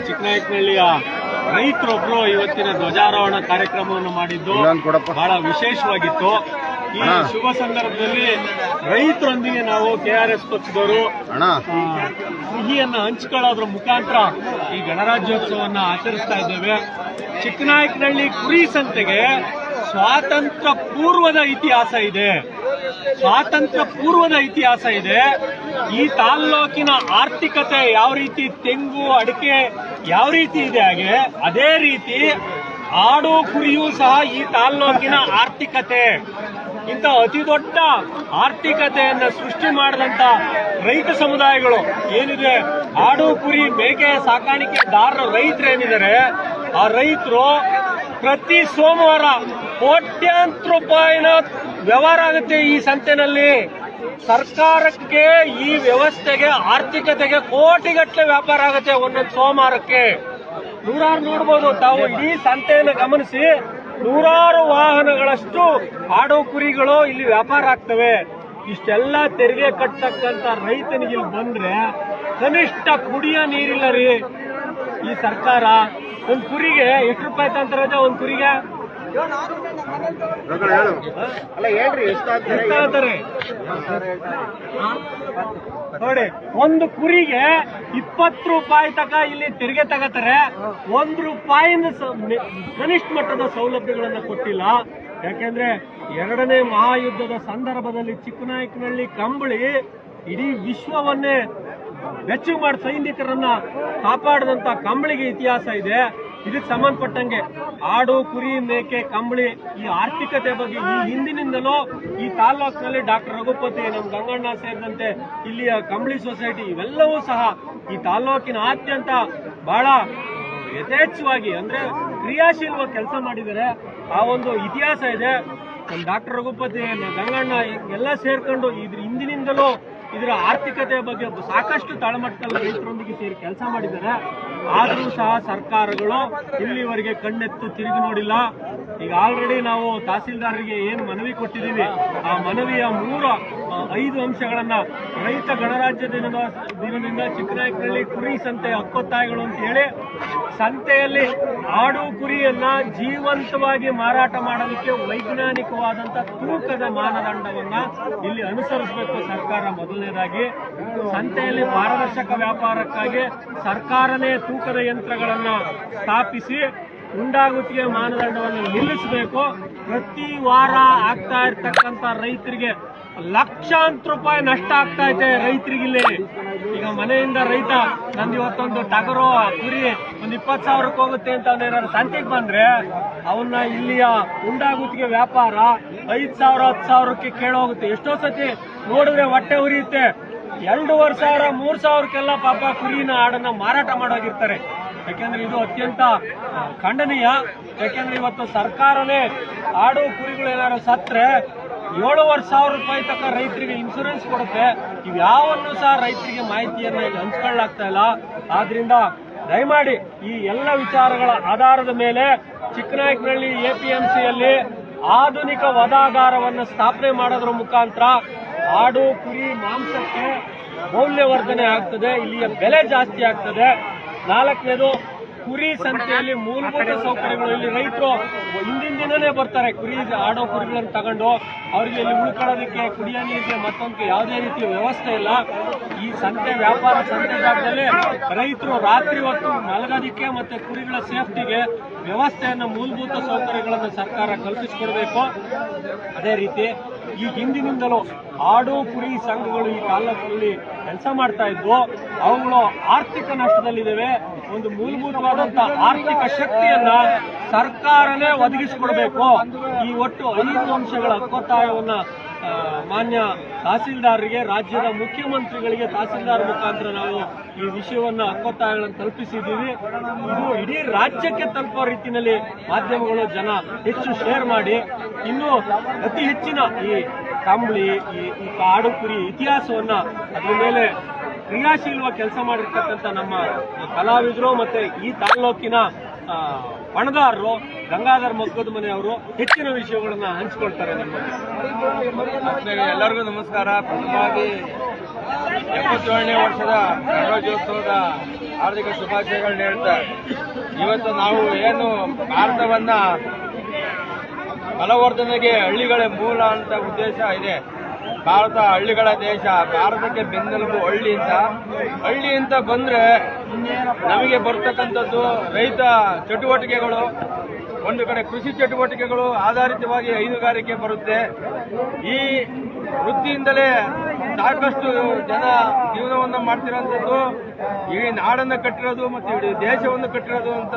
ಚಿಕ್ಕನಾಯಕನಹಳ್ಳಿಯ ರೈತರೊಬ್ಬರು ಇವತ್ತಿನ ಧ್ವಜಾರೋಹಣ ಕಾರ್ಯಕ್ರಮವನ್ನು ಮಾಡಿದ್ದು ಬಹಳ ವಿಶೇಷವಾಗಿತ್ತು. ಈ ಶುಭ ಸಂದರ್ಭದಲ್ಲಿ ರೈತರೊಂದಿಗೆ ನಾವು KRS ಪಕ್ಷದವರು ಸಿಹಿಯನ್ನು ಹಂಚಿಕೊಳ್ಳೋದ್ರ ಮುಖಾಂತರ ಈ ಗಣರಾಜ್ಯೋತ್ಸವವನ್ನು ಆಚರಿಸ್ತಾ ಇದ್ದೇವೆ. ಚಿಕ್ಕನಾಯಕನಹಳ್ಳಿ ಕುರಿ ಸಂತೆಗೆ ಸ್ವಾತಂತ್ರ್ಯ ಪೂರ್ವದ ಇತಿಹಾಸ ಇದೆ. ಈ ತಾಲ್ಲೂಕಿನ ಆರ್ಥಿಕತೆ ಯಾವ ರೀತಿ, ತೆಂಗು ಅಡಿಕೆ ಯಾವ ರೀತಿ ಇದೆ, ಅದೇ ರೀತಿ ಆಡು ಕುರಿಯೂ ಸಹ ಈ ತಾಲ್ಲೂಕಿನ ಆರ್ಥಿಕತೆ. ಇಂಥ ಅತಿ ದೊಡ್ಡ ಆರ್ಥಿಕತೆಯನ್ನು ಸೃಷ್ಟಿ ಮಾಡಿದಂತ ರೈತ ಸಮುದಾಯಗಳು ಏನಿದೆ, ಆಡು ಕುರಿ ಮೇಕೆ ಸಾಕಾಣಿಕೆದಾರರ ರೈತರು ಏನಿದ್ದಾರೆ, ಆ ರೈತರು ಪ್ರತಿ ಸೋಮವಾರ ಕೋಟ್ಯಾಂತರ ರೂಪಾಯಿನ ವ್ಯವಹಾರ ಆಗುತ್ತೆ ಈ ಸಂತೆನಲ್ಲಿ. ಸರ್ಕಾರಕ್ಕೆ, ಈ ವ್ಯವಸ್ಥೆಗೆ, ಆರ್ಥಿಕತೆಗೆ ಕೋಟಿಗಟ್ಟಲೆ ವ್ಯಾಪಾರ ಆಗುತ್ತೆ ಒಂದೊಂದು ಸೋಮವಾರಕ್ಕೆ. ನೂರಾರು ನೋಡ್ಬೋದು ತಾವು, ಇಡೀ ಸಂತೆಯನ್ನು ಗಮನಿಸಿ, ನೂರಾರು ವಾಹನಗಳಷ್ಟು ಆಡು ಕುರಿಗಳು ಇಲ್ಲಿ ವ್ಯಾಪಾರ ಆಗ್ತವೆ. ಇಷ್ಟೆಲ್ಲ ತೆರಿಗೆ ಕಟ್ಟತಕ್ಕಂತ ರೈತನಿಗೆ ಇಲ್ಲಿ ಬಂದ್ರೆ ಕನಿಷ್ಠ ಕುಡಿಯೋ ನೀರಿಲ್ಲ ರೀ. ಈ ಸರ್ಕಾರ ಒಂದು ಕುರಿಗೆ ಎಷ್ಟು ರೂಪಾಯಿ ತಂತಾರೆ? ಒಂದು ಕುರಿಗೆ ಅಲ್ಲ ಹೇಳ್ರಿ ಎಷ್ಟಾಗ್ತಾರೆ ಹೇಳ್ತಾರೆ ನೋಡಿ, ಒಂದು ಕುರಿಗೆ 20 ರೂಪಾಯಿ ತಕ ಇಲ್ಲಿ ತೆರಿಗೆ ತಗತಾರೆ. ₹1 ಕನಿಷ್ಠ ಮಟ್ಟದ ಸೌಲಭ್ಯಗಳನ್ನ ಕೊಟ್ಟಿಲ್ಲ. ಯಾಕೆಂದ್ರೆ 2ನೇ ಮಹಾಯುದ್ಧದ ಸಂದರ್ಭದಲ್ಲಿ ಚಿಕ್ಕನಾಯಕನಹಳ್ಳಿ ಕಂಬಳಿ ಇಡೀ ವಿಶ್ವವನ್ನೇ ಬೆಚ್ಚಗೆ ಮಾಡಿ ಸೈನಿಕರನ್ನ ಕಾಪಾಡಿದಂತ ಕಂಬಳಿಗೆ ಇತಿಹಾಸ ಇದೆ. ಇದಕ್ಕೆ ಸಂಬಂಧಪಟ್ಟಂಗೆ ಆಡು, ಕುರಿ, ಮೇಕೆ, ಕಂಬಳಿ ಈ ಆರ್ಥಿಕತೆ ಬಗ್ಗೆ ಈ ಹಿಂದಿನಿಂದಲೂ ಈ ತಾಲ್ಲೂಕಿನಲ್ಲಿ ಡಾಕ್ಟರ್ ರಘುಪತಿ, ನಮ್ಮ ಗಂಗಣ್ಣ ಸೇರಿದಂತೆ ಇಲ್ಲಿಯ ಕಂಬಳಿ ಸೊಸೈಟಿ ಇವೆಲ್ಲವೂ ಸಹ ಈ ತಾಲ್ಲೂಕಿನಾದ್ಯಂತ ಬಹಳ ಯಥೇಚ್ಛವಾಗಿ ಅಂದ್ರೆ ಕ್ರಿಯಾಶೀಲವಾಗಿ ಕೆಲಸ ಮಾಡಿದ್ದಾರೆ. ಆ ಒಂದು ಇತಿಹಾಸ ಇದೆ. ನಮ್ಮ ಡಾಕ್ಟರ್ ರಘುಪತಿ, ಗಂಗಣ್ಣ ಎಲ್ಲ ಸೇರ್ಕೊಂಡು ಇದ್ರ ಹಿಂದಿನಿಂದಲೂ ಇದರ ಆರ್ಥಿಕತೆ ಬಗ್ಗೆ ಸಾಕಷ್ಟು ತಳಮಟ್ಟದಲ್ಲಿ ರೈತರೊಂದಿಗೆ ಸೇರಿ ಕೆಲಸ ಮಾಡಿದ್ದಾರೆ. ಆದರೂ ಸಹ ಸರ್ಕಾರಗಳು ಇಲ್ಲಿವರೆಗೆ ಕಣ್ಣೆತ್ತು ತಿರುಗಿ ನೋಡಿಲ್ಲ. ಈಗ ಆಲ್ರೆಡಿ ನಾವು ತಹಸೀಲ್ದಾರರಿಗೆ ಏನು ಮನವಿ ಕೊಟ್ಟಿದ್ದೀವಿ, ಆ ಮನವಿಯ 5 ಅಂಶಗಳನ್ನ ರೈತ ಗಣರಾಜ್ಯ ದಿನದಿಂದ ಚಿಕ್ಕನಾಯಕನಹಳ್ಳಿ ಕುರಿ ಸಂತೆ ಹಕ್ಕೊತ್ತಾಯಗಳು ಅಂತ ಹೇಳಿ ಸಂತೆಯಲ್ಲಿ ಆಡು ಕುರಿಯನ್ನ ಜೀವಂತವಾಗಿ ಮಾರಾಟ ಮಾಡೋದಕ್ಕೆ ವೈಜ್ಞಾನಿಕವಾದಂತ ತೂಕದ ಮಾನದಂಡವನ್ನ ಇಲ್ಲಿ ಅನುಸರಿಸಬೇಕು ಸರ್ಕಾರ. ಮೊದಲನೇದಾಗಿ ಸಂತೆಯಲ್ಲಿ ಪಾರದರ್ಶಕ ವ್ಯಾಪಾರಕ್ಕಾಗಿ ಸರ್ಕಾರನೇ ತೂಕದ ಯಂತ್ರಗಳನ್ನ ಸ್ಥಾಪಿಸಿ ಉಂಡಾಗುತ್ತಿಗೆ ಮಾನದಂಡವನ್ನು ನಿಲ್ಲಿಸಬೇಕು. ಪ್ರತಿ ವಾರ ಆಗ್ತಾ ಇರ್ತಕ್ಕಂಥ ರೈತರಿಗೆ ಲಕ್ಷಾಂತರ ರೂಪಾಯಿ ನಷ್ಟ ಆಗ್ತಾ ಇದೆ ರೈತರಿಗಿಲ್ಲಿ. ಈಗ ಮನೆಯಿಂದ ರೈತ ನಂದು ಇವತ್ತೊಂದು ಟಗರು ಕುರಿ ಒಂದು 20,000ಕ್ಕೆ ಹೋಗುತ್ತೆ ಅಂತ ಏನಾದ್ರು ಸಂತೆಗೆ ಬಂದ್ರೆ ಅವನ್ನ ಇಲ್ಲಿಯ ಉಂಡಾಗುತ್ತಿಗೆ ವ್ಯಾಪಾರ 5,000 10,000ಕ್ಕೆ ಕೇಳೋಗುತ್ತೆ. ಎಷ್ಟೋ ಸತಿ ನೋಡಿದ್ರೆ ಹೊಟ್ಟೆ ಉರಿಯುತ್ತೆ. 2,500 3,000ಕ್ಕೆಲ್ಲ ಪಾಪ ಕುರಿನ ಆಡನ್ನ ಮಾರಾಟ ಮಾಡೋಗಿರ್ತಾರೆ. ಯಾಕೆಂದ್ರೆ ಇದು ಅತ್ಯಂತ ಖಂಡನೀಯ. ಯಾಕೆಂದ್ರೆ ಇವತ್ತು ಸರ್ಕಾರನೇ ಆಡು ಕುರಿಗಳು ಏನಾದ್ರು ಸತ್ರೆ 7,500 ರೂಪಾಯಿ ತಕ್ಕ ರೈತರಿಗೆ ಇನ್ಸೂರೆನ್ಸ್ ಕೊಡುತ್ತೆ. ಇವ್ಯಾವನ್ನು ಸಹ ರೈತರಿಗೆ ಮಾಹಿತಿಯನ್ನ ಇಲ್ಲಿ ಹಂಚ್ಕೊಳ್ಳಾಗ್ತಾ ಇಲ್ಲ. ಆದ್ರಿಂದ ದಯಮಾಡಿ ಈ ಎಲ್ಲ ವಿಚಾರಗಳ ಆಧಾರದ ಮೇಲೆ ಚಿಕ್ಕನಾಯಕನಹಳ್ಳಿ APMCಯಲ್ಲಿ ಆಧುನಿಕ ವಧಾಗಾರವನ್ನು ಸ್ಥಾಪನೆ ಮಾಡೋದ್ರ ಮುಖಾಂತರ ಆಡು ಕುರಿ ಮಾಂಸಕ್ಕೆ ಮೌಲ್ಯವರ್ಧನೆ ಆಗ್ತದೆ, ಇಲ್ಲಿಯ ಬೆಲೆ ಜಾಸ್ತಿ ಆಗ್ತದೆ. 4ನೇದು ಕುರಿ ಸಂತೆಯಲ್ಲಿ ಮೂಲಭೂತ ಸೌಕರ್ಯಗಳು. ಇಲ್ಲಿ ರೈತರು ಹಿಂದಿನ ದಿನನೇ ಬರ್ತಾರೆ ಕುರಿ ಆಡೋ ಕುರಿಗಳನ್ನು ತಗೊಂಡು. ಅವರಿಗೆ ಇಲ್ಲಿ ಉಳ್ಕೊಳ್ಳೋದಕ್ಕೆ, ಕುಡಿಯೋ ನೀರಿಗೆ, ಮತ್ತೊಂದು ಯಾವುದೇ ರೀತಿಯ ವ್ಯವಸ್ಥೆ ಇಲ್ಲ. ಈ ಸಂತೆ ವ್ಯಾಪಾರ ಸಂತೆ ಜಾಗದಲ್ಲಿ ರೈತರು ರಾತ್ರಿ ಹೊತ್ತು ಮಲಗೋದಿಕ್ಕೆ ಮತ್ತೆ ಕುರಿಗಳ ಸೇಫ್ಟಿಗೆ ವ್ಯವಸ್ಥೆಯನ್ನು, ಮೂಲಭೂತ ಸೌಕರ್ಯಗಳನ್ನು ಸರ್ಕಾರ ಕಲ್ಪಿಸಿಕೊಡಬೇಕು. ಅದೇ ರೀತಿ ಈ ಹಿಂದಿನಿಂದಲೂ ಆಡು ಕುರಿ ಸಂಘಗಳು ಈ ತಾಲೂಕಿನಲ್ಲಿ ಕೆಲಸ ಮಾಡ್ತಾ ಇದ್ವು. ಅವುಗಳು ಆರ್ಥಿಕ ನಷ್ಟದಲ್ಲಿದ್ದಾವೆ. ಒಂದು ಮೂಲಭೂತವಾದಂತ ಆರ್ಥಿಕ ಶಕ್ತಿಯನ್ನ ಸರ್ಕಾರನೇ ಒದಗಿಸಿಕೊಡ್ಬೇಕು. ಈ ಒಟ್ಟು 5 ಅಂಶಗಳ ಹಕ್ಕೊತ್ತಾಯವನ್ನ ಮಾನ್ಯ ತಹಸೀಲ್ದಾರರಿಗೆ, ರಾಜ್ಯದ ಮುಖ್ಯಮಂತ್ರಿಗಳಿಗೆ ತಹಸೀಲ್ದಾರ್ ಮುಖಾಂತರ ನಾವು ಈ ವಿಷಯವನ್ನ ಹಕ್ಕೊತ್ತಾಯಗಳನ್ನು ತಲುಪಿಸಿದ್ದೀವಿ. ಇದು ಇಡೀ ರಾಜ್ಯಕ್ಕೆ ತಲುಪುವ ರೀತಿಯಲ್ಲಿ ಮಾಧ್ಯಮಗಳು ಜನ ಹೆಚ್ಚು ಶೇರ್ ಮಾಡಿ ಇನ್ನೂ ಅತಿ ಹೆಚ್ಚಿನ ಈ ಕಂಬಳಿ, ಈ ಆಡು ಕುರಿ ಇತಿಹಾಸವನ್ನ ಅದ್ರ ಮೇಲೆ ಕ್ರಿಯಾಶೀಲವಾಗಿ ಕೆಲಸ ಮಾಡಿರ್ತಕ್ಕಂಥ ನಮ್ಮ ಕಲಾವಿದರು ಮತ್ತೆ ಈ ತಾಲ್ಲೂಕಿನ ಬಣದಾರರು ಗಂಗಾಧರ್ ಮಗ್ಗದ ಮನೆಯವರು ಹೆಚ್ಚಿನ ವಿಷಯಗಳನ್ನ ಹಂಚಿಕೊಳ್ತಾರೆ. ಎಲ್ಲರಿಗೂ ನಮಸ್ಕಾರ. ಪ್ರಥಮವಾಗಿ 77ನೇ ವರ್ಷದ ಗಣರಾಜ್ಯೋತ್ಸವದ ಹಾರ್ದಿಕ ಶುಭಾಶಯಗಳನ್ನ ಹೇಳ್ತಾ, ಇವತ್ತು ನಾವು ಏನು ಭಾರತವನ್ನ ಬಲವರ್ಧನೆಗೆ ಹಳ್ಳಿಗಳೇ ಮೂಲ ಅಂತ ಉದ್ದೇಶ ಇದೆ. ಭಾರತ ಹಳ್ಳಿಗಳ ದೇಶ. ಭಾರತಕ್ಕೆ ಬೆನ್ನೆಲುಬು ಹಳ್ಳಿ ಅಂತ ಬಂದ್ರೆ ನಮಗೆ ಬರ್ತಕ್ಕಂಥದ್ದು ರೈತ ಚಟುವಟಿಕೆಗಳು. ಒಂದು ಕಡೆ ಕೃಷಿ ಚಟುವಟಿಕೆಗಳು ಆಧಾರಿತವಾಗಿ ಹೈನುಗಾರಿಕೆ ಬರುತ್ತೆ. ಈ ವೃತ್ತಿಯಿಂದಲೇ ಸಾಕಷ್ಟು ಜನ ಜೀವನವನ್ನು ಮಾಡ್ತಿರೋಂಥದ್ದು, ಇಡೀ ನಾಡನ್ನು ಕಟ್ಟಿರೋದು ಮತ್ತು ಇಡೀ ದೇಶವನ್ನು ಕಟ್ಟಿರೋದು ಅಂತ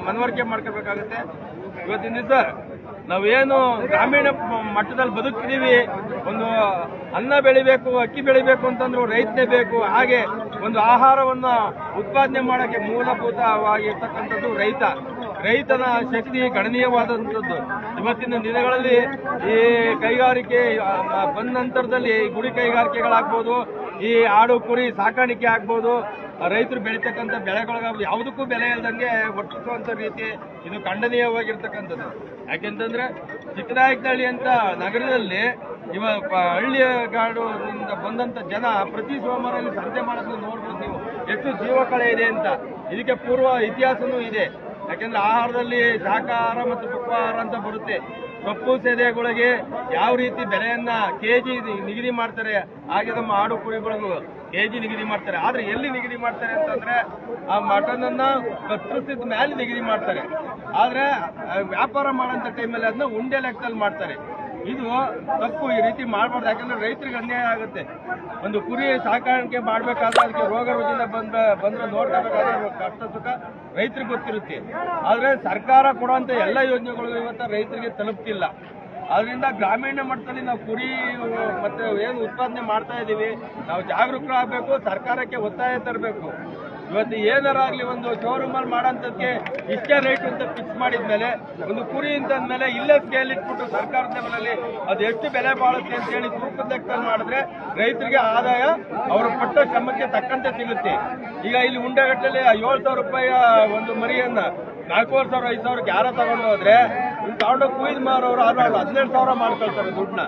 ಮನವರಿಕೆ ಮಾಡ್ಕೋಬೇಕಾಗುತ್ತೆ. ಇವತ್ತಿನ ದಿವಸ ನಾವೇನು ಗ್ರಾಮೀಣ ಮಟ್ಟದಲ್ಲಿ ಬದುಕ್ತೀವಿ, ಒಂದು ಅನ್ನ ಬೆಳಿಬೇಕು, ಅಕ್ಕಿ ಬೆಳಿಬೇಕು ಅಂತಂದ್ರೂ ರೈತನೇ ಬೇಕು. ಹಾಗೆ ಒಂದು ಆಹಾರವನ್ನು ಉತ್ಪಾದನೆ ಮಾಡೋಕ್ಕೆ ಮೂಲಭೂತವಾಗಿರ್ತಕ್ಕಂಥದ್ದು ರೈತನ ಶಕ್ತಿ ಗಣನೀಯವಾದಂಥದ್ದು. ಇವತ್ತಿನ ದಿನಗಳಲ್ಲಿ ಈ ಕೈಗಾರಿಕೆ ಬಂದ ನಂತರದಲ್ಲಿ ಗುಡಿ ಕೈಗಾರಿಕೆಗಳಾಗ್ಬೋದು, ಈ ಆಡು ಕುರಿ ಸಾಕಾಣಿಕೆ ಆಗ್ಬೋದು, ರೈತರು ಬೆಳೀತಕ್ಕಂಥ ಬೆಳೆಗಳು ಯಾವುದಕ್ಕೂ ಬೆಲೆ ಇಲ್ದಂಗೆ ವರ್ತಿಸುವಂಥ ರೀತಿ ಇದು ಖಂಡನೀಯವಾಗಿರ್ತಕ್ಕಂಥದ್ದು. ಯಾಕೆಂತಂದ್ರೆ ಚಿಕ್ಕನಾಯಕನಹಳ್ಳಿ ಅಂತ ನಗರದಲ್ಲಿ ಹಳ್ಳಿಗಾಡಿನಿಂದ ಬಂದಂತ ಜನ ಪ್ರತಿ ಸೋಮವಾರ ಸಂತೆ ಮಾಡೋದನ್ನ ನೋಡ್ಬೋದು ನೀವು, ಎಷ್ಟು ಜೀವಕಳೆ ಇದೆ ಅಂತ. ಇದಕ್ಕೆ ಪೂರ್ವ ಇತಿಹಾಸನೂ ಇದೆ. ಯಾಕೆಂದ್ರೆ ಆಹಾರದಲ್ಲಿ ಶಾಖಾಹಾರ ಮತ್ತು ಪಕ್ವಾಹಾರ ಅಂತ ಬರುತ್ತೆ. ಸೊಪ್ಪು ಸೇದೆಗಳಿಗೆ ಯಾವ ರೀತಿ ಬೆಲೆಯನ್ನ ಕೆಜಿ ನಿಗದಿ ಮಾಡ್ತಾರೆ, ಹಾಗೆ ನಮ್ಮ ಆಡು ಕುರಿಗಳಿಗೂ ಕೆಜಿ ನಿಗದಿ ಮಾಡ್ತಾರೆ. ಆದ್ರೆ ಎಲ್ಲಿ ನಿಗದಿ ಮಾಡ್ತಾರೆ ಅಂತಂದ್ರೆ ಆ ಮಟನ್ ಅನ್ನ ಕತ್ತರಿಸಿದ ಮೇಲೆ ನಿಗದಿ ಮಾಡ್ತಾರೆ. ಆದ್ರೆ ವ್ಯಾಪಾರ ಮಾಡೋಂಥ ಟೈಮಲ್ಲಿ ಅದನ್ನ ಉಂಡೆ ಲೆಕ್ಕದಲ್ಲಿ ಮಾಡ್ತಾರೆ. ಇದು ತಪ್ಪು. ಈ ರೀತಿ ಮಾಡಬಾರ್ದು. ಯಾಕಂದ್ರೆ ರೈತರಿಗೆ ಅನ್ಯಾಯ ಆಗುತ್ತೆ. ಒಂದು ಕುರಿ ಸಾಕಾಣಿಕೆ ಮಾಡ್ಬೇಕಾದ್ರೆ ಅದಕ್ಕೆ ರೋಗ ರುಜಿನ ಬಂದ್ರೆ ನೋಡ್ಕೋಬೇಕಾದ್ರೆ ಕಷ್ಟ ಸುಖ ರೈತರಿಗೆ ಗೊತ್ತಿರುತ್ತೆ. ಆದ್ರೆ ಸರ್ಕಾರ ಕೊಡುವಂತ ಎಲ್ಲ ಯೋಜನೆಗಳು ಇವತ್ತು ರೈತರಿಗೆ ತಲುಪ್ತಿಲ್ಲ. ಅದರಿಂದ ಗ್ರಾಮೀಣ ಮಟ್ಟದಲ್ಲಿ ನಾವು ಕುರಿ ಮತ್ತೆ ಏನು ಉತ್ಪಾದನೆ ಮಾಡ್ತಾ ಇದ್ದೀವಿ, ನಾವು ಜಾಗರೂಕರಾಗಬೇಕು. ಸರ್ಕಾರಕ್ಕೆ ಒತ್ತಾಯ ತರಬೇಕು. ಇವತ್ತು ಏನಾರಾಗ್ಲಿ ಒಂದು ಶೋರೂಮ್ ಅಲ್ಲಿ ಮಾಡೋಂಥದ್ಕೆ ಇಷ್ಟೇ ರೇಟ್ ಅಂತ ಫಿಕ್ಸ್ ಮಾಡಿದ್ಮೇಲೆ ಒಂದು ಕುರಿ ಅಂತಂದ್ಮೇಲೆ ಇಲ್ಲೇ ಸ್ಕೇಲ್ ಇಟ್ಬಿಟ್ಟು ಸರ್ಕಾರದ ಲೆವೆಲಲ್ಲಿ ಅದು ಎಷ್ಟು ಬೆಲೆ ಬಾಳುತ್ತೆ ಅಂತ ಹೇಳಿ ತೂಕದ ಲೆಕ್ಕದಲ್ಲಿ ಮಾಡಿದ್ರೆ ರೈತರಿಗೆ ಆದಾಯ ಅವರು ಪಟ್ಟ ಶ್ರಮಕ್ಕೆ ತಕ್ಕಂತೆ ಸಿಗುತ್ತೆ. ಈಗ ಇಲ್ಲಿ ಉಂಡೆಗಟ್ಟಲೆ 7,000 ರೂಪಾಯಿ ಒಂದು ಮರಿಯನ್ನ 4,000 5,000 ಯಾರ ತಗೊಂಡು ಹೋದ್ರೆ ಇಲ್ಲಿ ತಗೊಂಡು ಕುಯ್ದು ಮಾರೋರು 12,000 ಮಾಡ್ಕೊಳ್ತಾರೆ ದುಡ್ಡನ್ನ.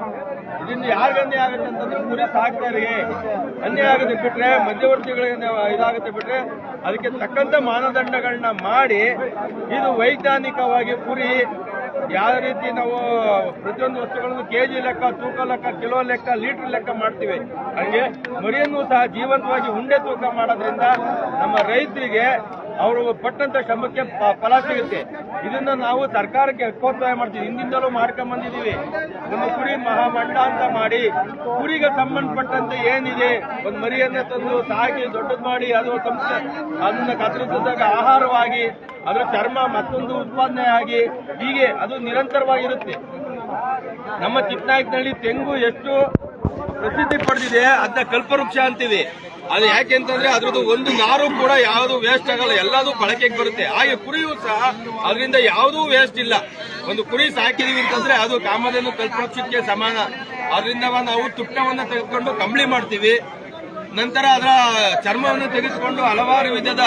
ಇದರಿಂದ ಯಾರಿಗೆ ಅನ್ಯಾಯ ಆಗುತ್ತೆ ಅಂತಂದ್ರೆ ಕುರಿ ಸಾಕ್ತಾರಿಗೆ ಅನ್ಯಾಯ ಆಗುತ್ತೆ. ಬಿಟ್ರೆ ಮಧ್ಯವರ್ತಿಗಳಿಗೆ ಇದಾಗುತ್ತೆ. ಬಿಟ್ರೆ ಅದಕ್ಕೆ ತಕ್ಕಂತ ಮಾನದಂಡಗಳನ್ನ ಮಾಡಿ ಇದು ವೈಜ್ಞಾನಿಕವಾಗಿ ಕುರಿ ಯಾವ ರೀತಿ ನಾವು ಪ್ರತಿಯೊಂದು ವಸ್ತುಗಳನ್ನು ಕೆಜಿ ಲೆಕ್ಕ, ತೂಕ ಲೆಕ್ಕ, ಕಿಲೋ ಲೆಕ್ಕ, ಲೀಟರ್ ಲೆಕ್ಕ ಮಾಡ್ತೀವಿ, ಹಾಗೆ ಮರಿಯನ್ನು ಸಹ ಜೀವಂತವಾಗಿ ಉಂಡೆ ತೂಕ ಮಾಡೋದ್ರಿಂದ ನಮ್ಮ ರೈತರಿಗೆ ಅವರು ಪಟ್ಟಂತ ಶ್ರಮಕ್ಕೆ ಫಲ ಸಿಗುತ್ತೆ. ಇದನ್ನ ನಾವು ಸರ್ಕಾರಕ್ಕೆ ಒತ್ತಾಯ ಮಾಡ್ತೀವಿ. ಹಿಂದಿಂದಲೂ ಮಾಡ್ಕೊಂಡ್ ಬಂದಿದ್ದೀವಿ. ಒಂದು ಕುರಿ ಮಹಾಮಂಡ ಅಂತ ಮಾಡಿ ಕುರಿಗೆ ಸಂಬಂಧಪಟ್ಟಂತೆ ಏನಿದೆ ಒಂದು ಮರಿಯನ್ನ ತಂದು ಸಾಕಿ ದೊಡ್ಡದು ಮಾಡಿ ಅದು ಸಂಸ್ಥೆ ಅದನ್ನ ಕತ್ತರಿಸಿದಾಗ ಆಹಾರವಾಗಿ ಅದರ ಚರ್ಮ ಮತ್ತೊಂದು ಉತ್ಪಾದನೆ ಆಗಿ ಹೀಗೆ ಅದು ನಿರಂತರವಾಗಿರುತ್ತೆ. ನಮ್ಮ ಚಿಕ್ಕನಾಯಕನಹಳ್ಳಿ ತೆಂಗು ಎಷ್ಟು ಪ್ರಸಿದ್ಧಿ ಪಡೆದಿದೆ ಅದನ್ನ ಕಲ್ಪವೃಕ್ಷ ಅಂತೀವಿ. ಅದು ಯಾಕೆ ಅಂತಂದ್ರೆ ಅದ್ರದ್ದು ಒಂದು ನಾರು ಕೂಡ ಯಾವುದು ವೇಸ್ಟ್ ಆಗಲ್ಲ, ಎಲ್ಲದೂ ಬಳಕೆಗೆ ಬರುತ್ತೆ. ಹಾಗೆ ಕುರಿಯೂ ಸಹ ಅದರಿಂದ ಯಾವುದೂ ವೇಸ್ಟ್ ಇಲ್ಲ. ಒಂದು ಕುರಿ ಸಾಕಿದೀವಿ ಅಂತಂದ್ರೆ ಅದು ಕಾಮಧೇನು ಕಲ್ಪವೃಕ್ಷಕ್ಕೆ ಸಮಾನ. ಅದರಿಂದ ನಾವು ತುಪ್ಪವನ್ನು ತೆಗೆದುಕೊಂಡು ಕಂಬಳಿ ಮಾಡ್ತೀವಿ. ನಂತರ ಅದರ ಚರ್ಮವನ್ನು ತೆಗೆದುಕೊಂಡು ಹಲವಾರು ವಿಧದ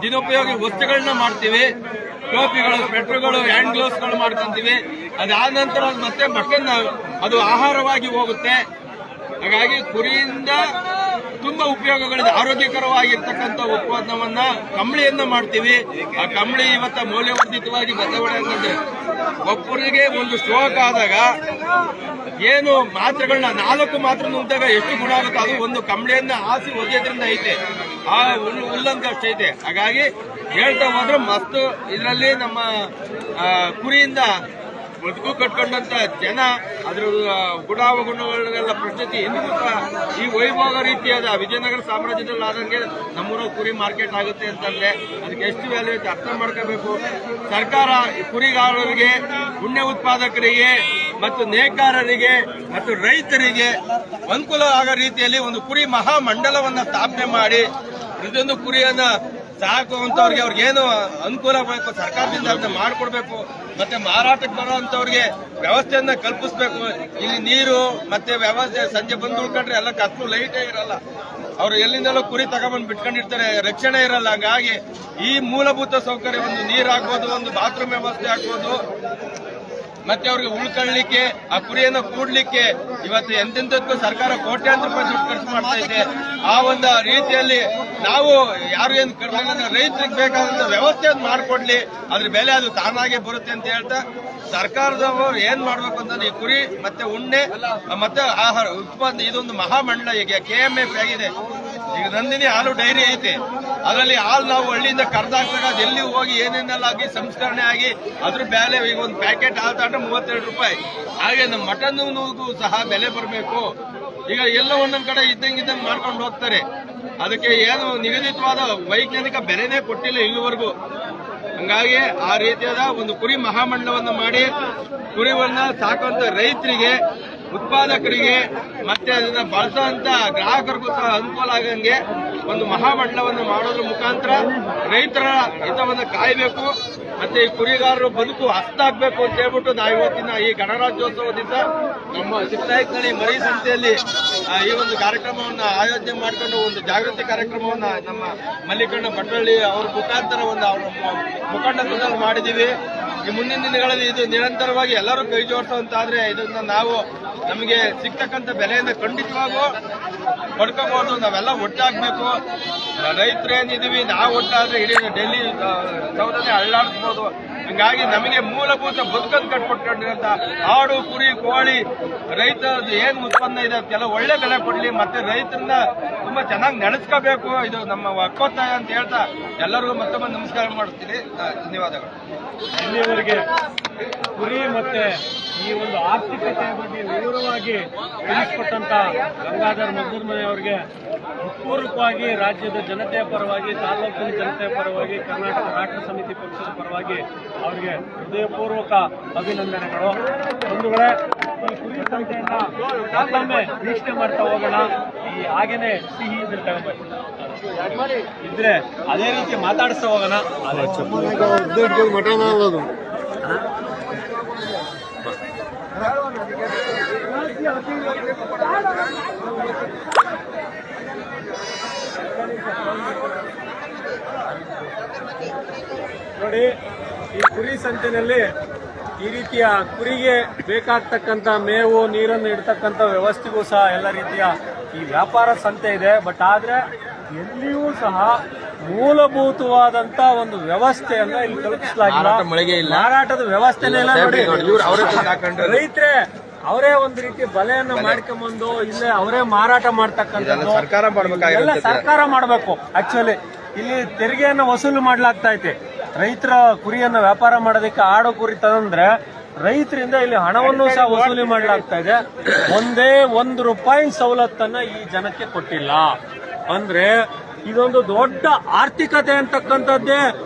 ದಿನೋಪಯೋಗಿ ವಸ್ತುಗಳನ್ನ ಮಾಡ್ತೀವಿ. ಟೋಪಿಗಳು, ಸ್ವೆಟರ್ಗಳು, ಹ್ಯಾಂಡ್ ಗ್ಲೌಸ್ಗಳು ಮಾಡ್ಕೊಂತೀವಿ. ಅದಾದ ನಂತರ ಮತ್ತೆ ಮಟನ್ ಅದು ಆಹಾರವಾಗಿ ಹೋಗುತ್ತೆ. ಹಾಗಾಗಿ ಕುರಿಯಿಂದ ತುಂಬಾ ಉಪಯೋಗಗಳಿದೆ. ಆರೋಗ್ಯಕರವಾಗಿರ್ತಕ್ಕಂಥ ಉತ್ಪಾದನವನ್ನ ಕಂಬಳಿಯನ್ನ ಮಾಡ್ತೀವಿ. ಆ ಕಂಬಳಿ ಇವತ್ತ ಮೌಲ್ಯವರ್ಧಿತವಾಗಿ ಬದಲಾವಣೆ. ಒಬ್ಬರಿಗೆ ಒಂದು ಸ್ಟ್ರೋಕ್ ಆದಾಗ ಏನು ಮಾತ್ರೆಗಳನ್ನ 4 ಮಾತ್ರೆ ನುಂಗಿದಾಗ ಎಷ್ಟು ಗುಣ ಆಗುತ್ತೆ, ಅದು ಒಂದು ಕಂಬಳಿಯನ್ನ ಹಾಸಿ ಒಗೆಯೋದ್ರಿಂದ ಐತೆ. ಆ ಹುಲ್ಲಂತಷ್ಟು ಐತೆ. ಹಾಗಾಗಿ ಹೇಳ್ತಾ ಹೋದ್ರೆ ಮಸ್ತ್ ಇದರಲ್ಲಿ ನಮ್ಮ ಕುರಿಯಿಂದ ಬದುಕು ಕಟ್ಕೊಂಡಂತ ಜನ ಅದ್ರ ಗುಣಾವಗುಣಗಳನ್ನೆಲ್ಲ ಪ್ರಶ್ನಿಸಿ ಇಂದಿಗೂ ಸಹ ಈ ವೈಭೋಗ ರೀತಿಯಾದ ವಿಜಯನಗರ ಸಾಮ್ರಾಜ್ಯದಲ್ಲಿ ಆದಂಗೆ ನಮ್ಮೂರ ಕುರಿ ಮಾರ್ಕೆಟ್ ಆಗುತ್ತೆ ಅಂತಂದ್ರೆ ಅದಕ್ಕೆ ಎಷ್ಟು ವ್ಯಾಲ್ಯೂ ಐತೆ ಅರ್ಥ ಮಾಡ್ಕೋಬೇಕು. ಸರ್ಕಾರ ಕುರಿಗಾರರಿಗೆ, ಉಣ್ಣೆ ಉತ್ಪಾದಕರಿಗೆ ಮತ್ತು ನೇಕಾರರಿಗೆ ಮತ್ತು ರೈತರಿಗೆ ಅನುಕೂಲ ಆಗೋ ರೀತಿಯಲ್ಲಿ ಒಂದು ಕುರಿ ಮಹಾಮಂಡಲವನ್ನ ಸ್ಥಾಪನೆ ಮಾಡಿ ಪ್ರತಿಯೊಂದು ಕುರಿಯನ್ನ ಸಾಕುವಂತವ್ರಿಗೆ ಅವ್ರಿಗೇನು ಅನುಕೂಲ ಬೇಕು ಸರ್ಕಾರದಿಂದ ಅದನ್ನ ಮಾಡಿಕೊಡ್ಬೇಕು. ಮತ್ತೆ ಮಾರಾಟಕ್ಕೆ ಬರುವಂತವ್ರಿಗೆ ವ್ಯವಸ್ಥೆಯನ್ನ ಕಲ್ಪಿಸಬೇಕು. ಇಲ್ಲಿ ನೀರು ಮತ್ತೆ ವ್ಯವಸ್ಥೆ ಸಂಜೆ ಬಂದು ಉಳ್ಕೊಂಡ್ರೆ ಎಲ್ಲ ಕತ್ಲು ಲೈಟೇ ಇರಲ್ಲ. ಅವ್ರು ಎಲ್ಲಿಂದಲೂ ಕುರಿ ತಗೊಂಡ್ಬಂದು ಬಿಟ್ಕೊಂಡಿರ್ತಾರೆ, ರಕ್ಷಣೆ ಇರಲ್ಲ. ಹಂಗಾಗಿ ಈ ಮೂಲಭೂತ ಸೌಕರ್ಯ ಒಂದು ನೀರಾಗ್ಬೋದು, ಒಂದು ಬಾತ್ರೂಮ್ ವ್ಯವಸ್ಥೆ ಆಗ್ಬೋದು, ಮತ್ತೆ ಅವ್ರಿಗೆ ಉಳ್ಕೊಳ್ಳಿಕ್ಕೆ ಆ ಕುರಿಯನ್ನು ಕೂಡ್ಲಿಕ್ಕೆ ಇವತ್ತು ಎಂತೆಂತಕ್ಕೂ ಸರ್ಕಾರ ಕೋಟ್ಯಾಂತರ ರೂಪಾಯಿ ದುಡ್ಡು ಖರ್ಚು ಮಾಡ್ತಾ ಇದೆ. ಆ ಒಂದು ರೀತಿಯಲ್ಲಿ ನಾವು ಯಾರು ಏನು ರೈತರಿಗೆ ಬೇಕಾದಂತ ವ್ಯವಸ್ಥೆಯನ್ನು ಮಾಡಿಕೊಡ್ಲಿ, ಅದ್ರ ಬೆಲೆ ಅದು ತಾನಾಗೆ ಬರುತ್ತೆ ಅಂತ ಹೇಳ್ತಾ ಸರ್ಕಾರದವರು ಏನ್ ಮಾಡ್ಬೇಕು ಅಂತಂದ್ರೆ ಈ ಕುರಿ ಮತ್ತೆ ಉಣ್ಣೆ ಮತ್ತೆ ಆಹಾರ ಉತ್ಪಾದನೆ ಇದೊಂದು ಮಹಾಮಂಡಲ. ಈಗ KMF ಆಗಿದೆ. ಈಗ ನಂದಿನಿ ಹಾಲು ಡೈರಿ ಐತೆ. ಅದರಲ್ಲಿ ಹಾಲು ನಾವು ಹಳ್ಳಿಯಿಂದ ಕರೆದಾಕ್ದಾಗ ಅದು ಎಲ್ಲಿ ಹೋಗಿ ಏನೇನೆಲ್ಲ ಆಗಿ ಸಂಸ್ಕರಣೆ ಆಗಿ ಅದ್ರ ಬೆಲೆ ಈಗ ಒಂದು ಪ್ಯಾಕೆಟ್ ಹಾಲು ತಗೊಂಡ್ರೆ 32 ರೂಪಾಯಿ. ಹಾಗೆ ನಮ್ಮ ಮಟನ್ಗೂ ಸಹ ಬೆಲೆ ಬರಬೇಕು. ಈಗ ಎಲ್ಲ ಒಂದೊಂದ್ ಕಡೆ ಇದ್ದಂಗೆ ಮಾಡ್ಕೊಂಡು ಹೋಗ್ತಾರೆ. ಅದಕ್ಕೆ ಏನು ನಿಗದಿತವಾದ ವೈಜ್ಞಾನಿಕ ಬೆಲೆನೇ ಕೊಟ್ಟಿಲ್ಲ ಇಲ್ಲಿವರೆಗೂ. ಹಂಗಾಗಿ ಆ ರೀತಿಯಾದ ಒಂದು ಕುರಿ ಮಹಾಮಂಡಲವನ್ನು ಮಾಡಿ ಕುರಿವನ್ನ ಸಾಕುವಂತ ರೈತರಿಗೆ, ಉತ್ಪಾದಕರಿಗೆ ಮತ್ತೆ ಅದನ್ನ ಬಳಸುವಂತ ಗ್ರಾಹಕರಿಗೂ ಸಹ ಅನುಕೂಲ ಆಗಂಗೆ ಒಂದು ಮಹಾಮಂಡಲವನ್ನು ಮಾಡೋದ್ರ ಮುಖಾಂತರ ರೈತರ ಹಿತವನ್ನು ಕಾಯಬೇಕು. ಮತ್ತೆ ಈ ಕುರಿಗಾರರು ಬದುಕು ಹಸ್ತಾಗಬೇಕು ಅಂತ ಹೇಳ್ಬಿಟ್ಟು ನಾವು ಇವತ್ತಿನ ಈ ಗಣರಾಜ್ಯೋತ್ಸವ ದಿವಸ ನಮ್ಮ ಚಿಕ್ಕನಾಯಕನಹಳ್ಳಿ ಮರಿ ಸಂತೆಯಲ್ಲಿ ಈ ಒಂದು ಕಾರ್ಯಕ್ರಮವನ್ನು ಆಯೋಜನೆ ಮಾಡಿಕೊಂಡು ಒಂದು ಜಾಗೃತಿ ಕಾರ್ಯಕ್ರಮವನ್ನ ನಮ್ಮ ಮಲ್ಲಿಕಣ್ಣ ಭಟ್ಟಳ್ಳಿ ಅವ್ರ ಮುಖಾಂತರ ಒಂದು ಅವರ ಮುಖಂಡತ್ವದಲ್ಲಿ ಮಾಡಿದೀವಿ. ಈ ಮುಂದಿನ ದಿನಗಳಲ್ಲಿ ಇದು ನಿರಂತರವಾಗಿ ಎಲ್ಲರೂ ಕೈ ಜೋಡಿಸುವಂತಾದ್ರೆ ಇದನ್ನ ನಾವು ನಮಗೆ ಸಿಗ್ತಕ್ಕಂಥ ಬೆಲೆಯನ್ನು ಖಂಡಿತವಾಗೂ ಪಡ್ಕೋಬಹುದು. ನಾವೆಲ್ಲ ಒಟ್ಟಾಗಬೇಕು. ರೈತರೇನಿದೀವಿ ನಾವು ಒಟ್ಟಾದ್ರೆ ಇಡೀ ಡೆಲ್ಲಿ ಸೌದನೆ ಅಳ್ಳಾಡಿಸ್ಬೋದು. ಹಂಗಾಗಿ ನಮಗೆ ಮೂಲಭೂತ ಬದುಕನ್ನು ಕಟ್ಕೊಟ್ಟಿರೋಂಥ ಆಡು ಕುರಿ ಕೋಳಿ ರೈತರದ್ದು ಏನು ಉತ್ಪನ್ನ ಇದೆ ಅದಕ್ಕೆಲ್ಲ ಒಳ್ಳೆ ಬೆಲೆ ಕೊಡ್ಲಿ, ಮತ್ತೆ ರೈತರನ್ನ ತುಂಬಾ ಚೆನ್ನಾಗಿ ನಡೆಸ್ಕೋಬೇಕು, ಇದು ನಮ್ಮ ಹಕ್ಕೊತ್ತಾಯ ಅಂತ ಹೇಳ್ತಾ ಎಲ್ಲರಿಗೂ ಮತ್ತೊಮ್ಮೆ ನಮಸ್ಕಾರ ಮಾಡ್ತೀನಿ. ಧನ್ಯವಾದಗಳು. ಇಲ್ಲಿಯವರೆಗೆ ಕುರಿ ಮತ್ತೆ ಈ ಒಂದು ಆರ್ಥಿಕತೆಯ ಬಗ್ಗೆ ವಿವರವಾಗಿ ತಿಳಿಸಿಕೊಟ್ಟಂತ ಗಂಗಾಧರ್ ಮದ್ದೂರ್ಮನೆ ಅವರಿಗೆ ಹೃತ್ಪೂರ್ವಕವಾಗಿ ರಾಜ್ಯದ ಜನತೆಯ ಪರವಾಗಿ, ತಾಲೂಕಿನ ಜನತೆಯ ಪರವಾಗಿ, ಕರ್ನಾಟಕ ರಾಷ್ಟ್ರ ಸಮಿತಿ ಪಕ್ಷದ ಪರವಾಗಿ ಅವರಿಗೆ ಹೃದಯಪೂರ್ವಕ ಅಭಿನಂದನೆಗಳು. ಬಂಧುಗಳೇ, ಈ ಕುರಿ ಸಂಖ್ಯೆಯನ್ನ ಮತ್ತೊಮ್ಮೆ ವೀಕ್ಷಣೆ ಮಾಡ್ತಾ ಹೋಗೋಣ. ಈ ಹಾಗೇನೆ ಸಿಹಿ ಇದ್ರೆ ತಗೊಂಡ್ಬನ್ನಿ, ಇದ್ರೆ ಅದೇ ರೀತಿ ಮಾತಾಡಿಸ್ತಾ ಹೋಗೋಣ. ನೋಡಿ, ಈ ಕುರಿ ಸಂತೆನಲ್ಲಿ ಈ ರೀತಿಯ ಕುರಿಗೆ ಬೇಕಾಗ್ತಕ್ಕಂಥ ಮೇವು, ನೀರನ್ನು ಇಡ್ತಕ್ಕಂಥ ವ್ಯವಸ್ಥೆಗೂ ಸಹ ಎಲ್ಲ ರೀತಿಯ ಈ ವ್ಯಾಪಾರ ಸಂತೆ ಇದೆ. ಬಟ್ ಆದ್ರೆ ಎಲ್ಲಿಯೂ ಸಹ ಮೂಲಭೂತವಾದಂತ ಒಂದು ವ್ಯವಸ್ಥೆಯನ್ನ ಇಲ್ಲಿ ಕಲ್ಪಿಸಲಾಗಿಲ್ಲ. ಮಾರಾಟದ ವ್ಯವಸ್ಥೆನೇ ಇಲ್ಲ. ನೋಡಿ, ರೈತರೇ ಅವರೇ ಒಂದು ರೀತಿ ಬಲೆಯನ್ನ ಮಾಡ್ಕೊಂಡ್ಬಂದು ಇಲ್ಲೇ ಅವರೇ ಮಾರಾಟ ಮಾಡ್ತಕ್ಕಂಥದ್ದು ಎಲ್ಲ ಸರ್ಕಾರ ಮಾಡಬೇಕು. ಆಕ್ಚುಲಿ ಇಲ್ಲಿ ತೆರಿಗೆಯನ್ನು ವಸೂಲು ಮಾಡ್ಲಾಗ್ತಾ ಐತೆ. ರೈತರ ಕುರಿಯನ್ನ ವ್ಯಾಪಾರ ಮಾಡೋದಕ್ಕೆ ಆಡು ಕುರಿ ತಂದ್ರೆ ರೈತರಿಂದ ಇಲ್ಲಿ ಹಣವನ್ನು ಸಹ ವಸೂಲಿ ಮಾಡಲಾಗ್ತಾ ಇದೆ. ಒಂದೇ ₹1 ಸವಲತ್ತನ್ನ ಈ ಜನಕ್ಕೆ ಕೊಟ್ಟಿಲ್ಲ. ಅಂದ್ರೆ ಇದೊಂದು ದೊಡ್ಡ ಆರ್ಥಿಕತೆ ಅಂತಕ್ಕಂಥದ್ದೇ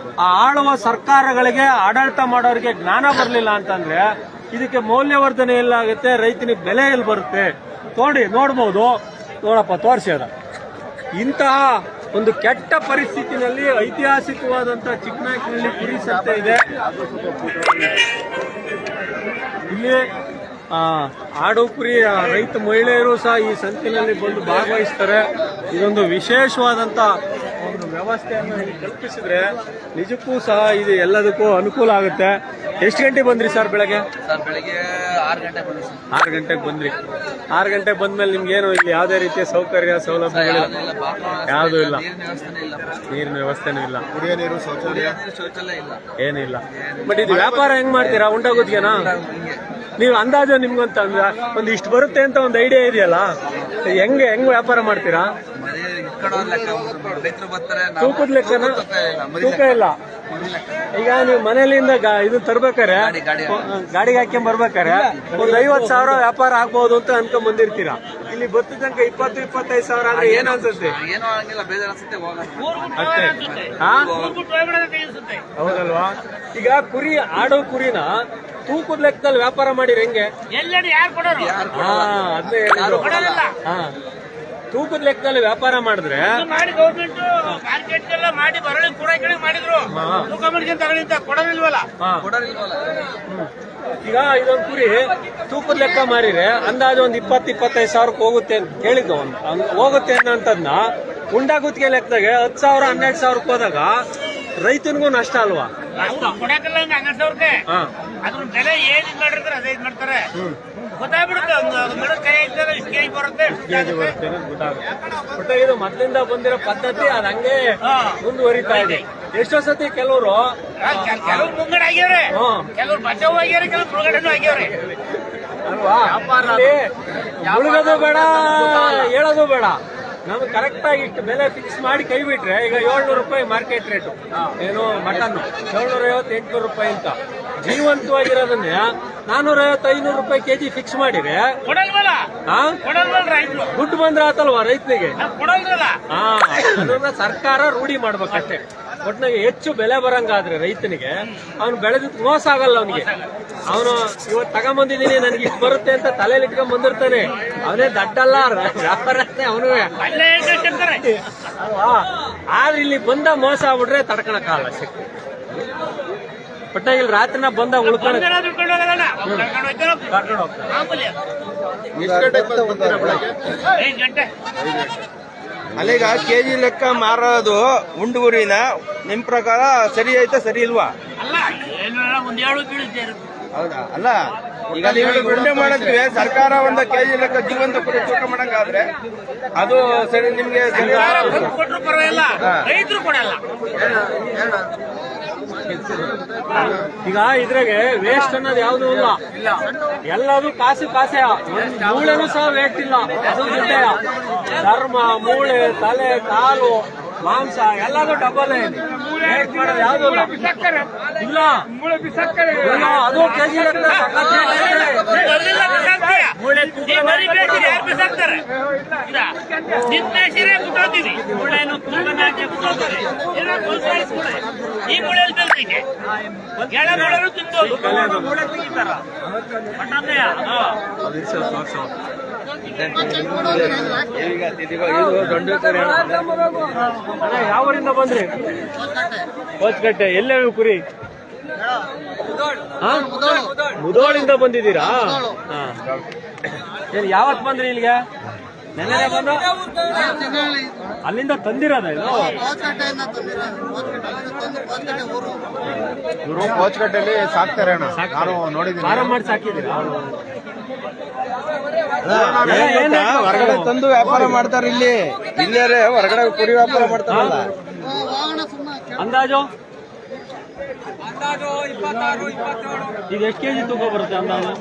ಆ ಆಳುವ ಸರ್ಕಾರಗಳಿಗೆ, ಆಡಳಿತ ಮಾಡೋರಿಗೆ ಜ್ಞಾನ ಬರಲಿಲ್ಲ ಅಂತಂದ್ರೆ ಇದಕ್ಕೆ ಮೌಲ್ಯವರ್ಧನೆ ಎಲ್ಲಾಗುತ್ತೆ, ರೈತನಿಗೆ ಬೆಲೆ ಎಲ್ಲಿ ಬರುತ್ತೆ? ನೋಡ್ಬೋದು. ನೋಡಪ್ಪ, ತೋರಿಸಿ ಅದ. ಇಂತಹ ಒಂದು ಕೆಟ್ಟ ಪರಿಸ್ಥಿತಿನಲ್ಲಿ ಐತಿಹಾಸಿಕವಾದಂತಹ ಚಿಕ್ಕನಾಯಕನಹಳ್ಳಿ ಕುರಿ ಸಂತೆ ಇದೆ. ಇಲ್ಲಿ ಆಡು ಕುರಿ ರೈತ ಮಹಿಳೆಯರು ಸಹ ಈ ಸಂತೆಯಲ್ಲಿ ಬಂದು ಭಾಗವಹಿಸ್ತಾರೆ. ಇದೊಂದು ವಿಶೇಷವಾದಂತ ಒಂದು ವ್ಯವಸ್ಥೆಯನ್ನು ಇಲ್ಲಿ ಕಲ್ಪಿಸಿದ್ರೆ ನಿಜಕ್ಕೂ ಸಹ ಇದು ಎಲ್ಲದಕ್ಕೂ ಅನುಕೂಲ ಆಗುತ್ತೆ. ಎಷ್ಟು ಗಂಟೆಗೆ ಬಂದ್ರಿ ಸರ್? ಬೆಳಗ್ಗೆ 6 ಗಂಟೆಗೆ ಬಂದ್ರಿ. 6 ಗಂಟೆಗೆ ಬಂದ್ಮೇಲೆ ನಿಮ್ಗೇನು ಇಲ್ಲಿ ಯಾವುದೇ ರೀತಿಯ ಸೌಕರ್ಯ ಸೌಲಭ್ಯಗಳಿಲ್ಲ? ಯಾವುದೂ ಇಲ್ಲ. ನೀರಿನ ವ್ಯವಸ್ಥೆನೂ ಇಲ್ಲ, ಕುಡಿಯೋ ನೀರು, ಶೌಚಾಲಯ ಏನಿಲ್ಲ. ಬಟ್ ಇದು ವ್ಯಾಪಾರ ಹೆಂಗ್ ಮಾಡ್ತೀರಾ? ಉಂಟಾಗೋದ್ಗೆನಾ? ನೀವು ಅಂದಾಜು ನಿಮ್ಗಂತ ಒಂದು ಇಷ್ಟು ಬರುತ್ತೆ ಅಂತ ಒಂದು ಐಡಿಯಾ ಇದೆಯಲ್ಲ, ಹೆಂಗ್ ವ್ಯಾಪಾರ ಮಾಡ್ತೀರಾ? ತೂಕದ ಲೆಕ್ಕನ? ತೂಕ ಇಲ್ಲ. ಈಗ ನೀವು ಮನೆಯಲ್ಲಿಂದ ಇದು ತರ್ಬೇಕಾರೆ, ಗಾಡಿಗೆ ಹಾಕ್ಕೊಂಡ್ ಬರ್ಬೇಕಾರೆ ಒಂದು 50,000 ವ್ಯಾಪಾರ ಆಗ್ಬಹುದು ಅಂತ ಅನ್ಕೊಂಡ್ ಬಂದಿರ್ತೀರಾ. ಇಲ್ಲಿ ಬತ್ತ ತನಕ 20-25 ಸಾವಿರ ಅಂದ್ರೆ ಏನ್ ಅನ್ಸುತ್ತೆ? ಅಷ್ಟೇ. ಹೌದಲ್ವಾ? ಈಗ ಆಡೋ ಕುರಿನ ತೂಕದ ಲೆಕ್ಕದಲ್ಲಿ ವ್ಯಾಪಾರ ಮಾಡಿರಿ ಹೆಂಗೆ? ಅದೇ ತೂಕದ ಲೆಕ್ಕದಲ್ಲಿ ವ್ಯಾಪಾರ ಮಾಡಿದ್ರೆ ಈಗ ಇದೊಂದು ಕುರಿ ತೂಕದ ಲೆಕ್ಕ ಮಾರಿದ್ರೆ ಅಂದಾಜು ಒಂದು 20-25 ಸಾವಿರಕ್ಕೆ ಹೋಗುತ್ತೆ ಅಂತ ಹೇಳಿದ್ದು. ಹೋಗುತ್ತೆ ಅನ್ನೋಂಥದ್ನ ಉಂಡಾಗುತ್ತಿಗೆ ಲೆಕ್ಕದಾಗೆ 10,000 12,000 ಹೋದಾಗ ರೈತನಿಗೂ ನಷ್ಟ ಅಲ್ವಾ? ಅದ್ರ ಬೆಲೆ ಏನ್ ಮಾಡಿರ್ತಾರೆ ಅದೇ ಮಾಡ್ತಾರೆ. ಗೊತ್ತಾಗ್ಬಿಡುತ್ತೆ, ಇದು ಮೊದಲಿಂದ ಬಂದಿರೋ ಪದ್ಧತಿ ಅದು ಹಂಗೆ ಮುಂದುವರಿತಾ ಇದೆ. ಎಷ್ಟೋ ಸತಿ ಕೆಲವರು ಮುಂಗಡೆ ಆಗ್ಯವ್ರೆ, ಕೆಲವ್ರು ಬಚಾವ್ ಆಗ್ಯಾವ್ರೆ, ಕೆಲವ್ರು ಮುಳುಗಡೆನೂ ಆಗ್ಯವ್ರೆ ಅಲ್ವಾ? ಮುಳುಗೋದು ಬೇಡ, ಹೇಳೋದು ಬೇಡ. ನಮ್ಗೆ ಕರೆಕ್ಟ್ ಆಗಿ ಇಷ್ಟು ಬೆಲೆ ಫಿಕ್ಸ್ ಮಾಡಿ ಕೈ ಬಿಟ್ರೆ, ಈಗ ₹700 ಮಾರ್ಕೆಟ್ ರೇಟು ಏನು ಮಟನ್, ₹750-800 ಅಂತ ಜೀವಂತವಾಗಿರೋದನ್ನೇ ₹450-500 ಕೆಜಿ ಫಿಕ್ಸ್ ಮಾಡಿದ್ರೆ ದುಡ್ಡು ಬಂದ್ರೆ ಆತಲ್ವಾ ರೈತನಿಗೆ? ಅದನ್ನ ಸರ್ಕಾರ ರೂಢಿ ಮಾಡ್ಬೇಕಷ್ಟೇ. ಒಟ್ಟಿನಾಗೆ ಹೆಚ್ಚು ಬೆಲೆ ಬರಂಗಾದ್ರೆ ರೈತನಿಗೆ ಅವ್ನು ಬೆಳೆದ ಮೋಸ ಆಗಲ್ಲ. ಅವನಿಗೆ ಅವನು ಇವತ್ತು ತಗೊಂಬಂದಿದ್ದೀನಿ ನನಗೆ ಇಷ್ಟು ಬರುತ್ತೆ ಅಂತ ತಲೆಯಲ್ಲಿ ಇಟ್ಕೊಂಡ್ ಬಂದಿರ್ತಾನೆ. ಅವನೇ ದಡ್ಡಲ್ಲ, ವ್ಯಾಪಾರ ಅವನು ಅಲ್ವಾ? ಆದ್ರೆ ಇಲ್ಲಿ ಬಂದ ಮೋಸ ಆಗ್ಬಿಟ್ರೆ ತಡ್ಕೊಳಕ್ಕಾಗಲ್ಲ. ಶಕ್ತಿ ಒಟ್ಟಾಗಿ ಇಲ್ಲಿ ರಾತ್ರಿನ ಬಂದ ಉಳ್ಕೊಂಡು ಕರ್ಕೊಂಡು ಹೋಗ್ತಾರೆ. ಅಲ್ಲಿಗ ಕೆಜಿ ಲೆಕ್ಕ ಮಾರೋದು ಉಂಡುಗುರಿನ ನಿಮ್ ಪ್ರಕಾರ ಸರಿ ಐತೆ ಸರಿ ಇಲ್ವಾ? ಅಲ್ಲ, ಏನು ಒಂದ್ 7 ಬೀಳುತ್ತೆ. ಹೌದಾ? ಅಲ್ಲ ಈಗ ನೀವು ಉಂಡೆ ಮಾಡೋದ್ವಿ ಸರ್ಕಾರ ಒಂದು ಕೆಜಿ ಲೆಕ್ಕ ಜೀವಂತ ಕುರಿ ತೂಕ ಮಾಡಂಗಾದ್ರೆ ಅದು ಸರಿ ನಿಮ್ಗೆ ಕೊಟ್ಟರು ಪರವಾಗಿಲ್ಲ, ರೈತರು ಕೊಡಲ್ಲ. ಈಗ ಇದ್ರಾಗೆ ವೇಸ್ಟ್ ಅನ್ನೋದು ಯಾವ್ದು ಇಲ್ಲ, ಎಲ್ಲದು ಕಾಸು ಕಾಸೆ. ಮೂಳೆನೂ ಸಹ ವೇಸ್ಟ್ ಇಲ್ಲ, ಅದು ದುಡ್ಡೇ. ಚರ್ಮ, ಮೂಳೆ, ತಲೆ, ಕಾಲು, ಮಾಂಸ ಎಲ್ಲದು ಡಬಲ್. ವೇಸ್ಟ್ ಮಾಡೋದು ಯಾವ್ದು ಇಲ್ಲ. ಇಲ್ಲ ಅದು ಕೆಜಿ ಯಾರು ಬಿಸಾಕ್ತಾರೆ? ನಿನ್ನೆ ಬಿಟ್ಟೋಗ್ತೀವಿ, ಮೂಳೆನು ತೂಕನ ಹಾಕಿ ಬಿಟ್ಟೋಗ್ತಾರೆ. ಈ ಮೂಳೆಯಲ್ಲಿ ತಂದಿಗೆ ಕೆಳ ಮೂಳೆನು ತಿಂದು ಮೂಳೆ ತೆಗಿತಾರ. ಯಾವ ಊರಿಂದ ಬಂದ್ರಿ? ಹೊಸಗಟ್ಟೆ. ಎಲ್ಲೇ ಕುರಿ? ಮುದೋಳಿಂದ ಬಂದಿದ್ದೀರಾ? ಏನ್ ಯಾವತ್ ಬಂದ್ರಿ ಇಲ್ಲಿಗೆ? ನೆನ್ನೆ ಬಂದ? ಅಲ್ಲಿಂದ ತಂದಿರೋದ ಇದು? ಇವರು ಕೋಚ್ಗಟ್ಟೆಯಲ್ಲಿ ಸಾಕ್ತಾರೆ ಅಣ್ಣ, ನಾನು ನೋಡಿದ್ದೀನಿ. ಫಾರಂ ಮಾಡಿ ಸಾಕಿದ್ದೀರಾ? ಹೊರಗಡೆ ತಂದು ವ್ಯಾಪಾರ ಮಾಡ್ತಾರೆ. ಇಲ್ಲೇ ಹೊರಗಡೆ ಕುರಿ ವ್ಯಾಪಾರ ಮಾಡ್ತಾರಲ್ಲ. ಅಂದಾಜು ಈಗ ಎಷ್ಟು ಕೆಜಿ ತೂಕ ಬರುತ್ತೆ ಅಂದಾಜು?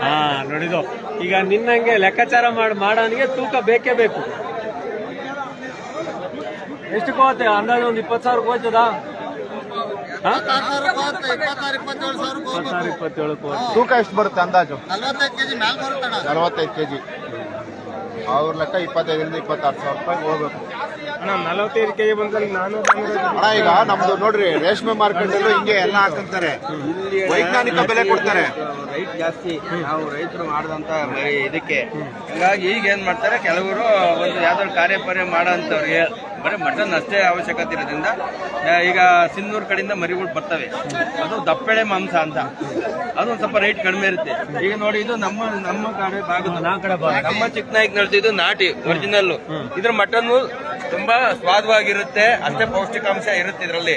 ಹಾ, ನೋಡಿದು. ಈಗ ನಿನ್ನಂಗೆ ಲೆಕ್ಕಾಚಾರ ಮಾಡೋನಿಗೆ ತೂಕ ಬೇಕೇ ಬೇಕು. ಎಷ್ಟು ಹೋಗುತ್ತೆ ಅಂದಾಜು? ಒಂದು 20,000 ಹೋಗ್ತದ? 27 ತೂಕ ಎಷ್ಟು ಬರುತ್ತೆ ಅಂದಾಜು? 45 ಕೆಜಿ. ಅವ್ರ ಲೆಕ್ಕ 25,000 ರಿಂದ 26,000 ರೂಪಾಯಿ ಹೋಗ್ಬೇಕು. 45 ಕೆಜಿ ಬಂದಲ್ಲಿ ನಾನು ಅಣ್ಣ ಈಗ ನಮ್ದು ನೋಡ್ರಿ, ರೇಷ್ಮೆ ಮಾರ್ಕೆಟ್ ಅಲ್ಲೂ ಹಿಂಗೆ ಎಲ್ಲ ಹಾಕಂತಾರೆ, ವೈಜ್ಞಾನಿಕ ಬೆಲೆ ಕೊಡ್ತಾರೆ. ರೈಟ್ ಜಾಸ್ತಿ ನಾವು ರೈತರು ಮಾಡಿದಂತ ಇದಕ್ಕೆ. ಹಂಗಾಗಿ ಈಗ ಏನ್ ಮಾಡ್ತಾರೆ, ಕೆಲವರು ಒಂದು ಯಾವ್ದಾದ್ರು ಕಾರ್ಯಪರ್ಯ ಮಾಡೋಂಥವ್ರಿಗೆ ಬರೀ ಮಟನ್ ಅಷ್ಟೇ ಅವಶ್ಯಕತೆ ಇರೋದ್ರಿಂದ ಈಗ ಸಿನ್ನೂರು ಕಡೆಯಿಂದ ಮರಿಗಳು ಬರ್ತವೆ. ಅದು ದಪ್ಪೆಳೆ ಮಾಂಸ ಅಂತ, ಅದೊಂದು ಸ್ವಲ್ಪ ರೇಟ್ ಕಡಿಮೆ ಇರುತ್ತೆ. ಈಗ ನೋಡಿ, ಇದು ನಮ್ಮ ಕಡೆ ಭಾಗದ ನಮ್ಮ ಚಿಕ್ಕನಾಯ್ಕನಳ್ಳಿ, ಇದು ನಾಟಿ ಒರಿಜಿನಲ್. ಇದ್ರ ಮಟನ್ ತುಂಬಾ ಸ್ವಾದವಾಗಿರುತ್ತೆ, ಅಷ್ಟೇ ಪೌಷ್ಟಿಕಾಂಶ ಇರುತ್ತೆ ಇದರಲ್ಲಿ.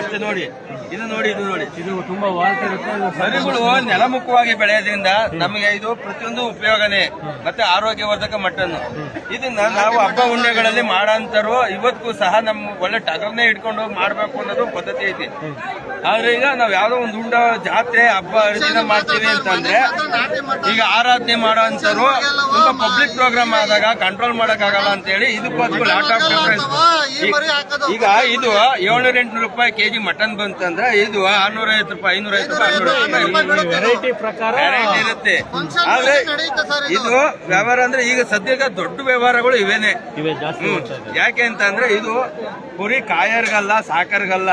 ಅಷ್ಟೇ ನೋಡಿ, ಇದು ನೋಡಿ, ಇದು ತುಂಬಾ ವಾಲ್ಟ್ ಇರುತ್ತೆ. ಮರಿಗಳು ನೆಲಮುಖವಾಗಿ ಬೆಳೆಯೋದ್ರಿಂದ ನಮಗೆ ಇದು ಪ್ರತಿಯೊಂದು ಉಪಯೋಗನೇ, ಮತ್ತೆ ಆರೋಗ್ಯವರ್ಧಕ ಮಟನ್. ಇದನ್ನ ನಾವು ಹಬ್ಬ ಹುಣ್ಣೆಗಳಲ್ಲಿ ಮಾಡೋಂಥರು ಇವತ್ತಿಗೂ ಸಹ ನಮ್ಮ ಒಳ್ಳೆ ಟಗರ್ನೇ ಇಟ್ಕೊಂಡು ಹೋಗಿ ಮಾಡ್ಬೇಕು ಅನ್ನೋದು ಪದ್ಧತಿ ಐತಿ. ಆದ್ರೆ ಈಗ ನಾವ್ ಯಾವ್ದೋ ಒಂದು ಉಂಡ ಜಾತ್ರೆ ಹಬ್ಬ ಹರಿದಿನ ಮಾಡ್ತೀವಿ ಅಂತಂದ್ರೆ, ಈಗ ಆರಾಧನೆ ಮಾಡೋ ಅಂತರು ತುಂಬಾ ಪಬ್ಲಿಕ್ ಪ್ರೋಗ್ರಾಮ್ ಆದಾಗ ಕಂಟ್ರೋಲ್ ಮಾಡಕ್ಕಾಗಲ್ಲ ಅಂತ ಹೇಳಿ ಇದಕ್ಕೂ ಲಾಟ್ ಆಫ್ ಡಿಫರೆನ್ಸ್. ಈಗ ಇದು 700-800 ರೂಪಾಯಿ ಕೆಜಿ ಮಟನ್ ಬಂತಂದ್ರೆ ಇದು 650 ರೂಪಾಯಿ, 550 ರೂಪಾಯಿ ವೆರೈಟಿ ಪ್ರಕಾರ ವೆರೈಟಿ ಇರುತ್ತೆ. ಆದ್ರೆ ಇದು ವ್ಯವಹಾರ ಅಂದ್ರೆ ಈಗ ಸದ್ಯಕ್ಕೆ ದೊಡ್ಡ ವ್ಯವಹಾರಗಳು ಇವೇನೆ. ಯಾಕೆ ಅಂತ ಅಂದ್ರೆ ಇದು ಕುರಿ ಕಾಯರ್ಗಲ್ಲ, ಸಾಕರ್ಗಲ್ಲ,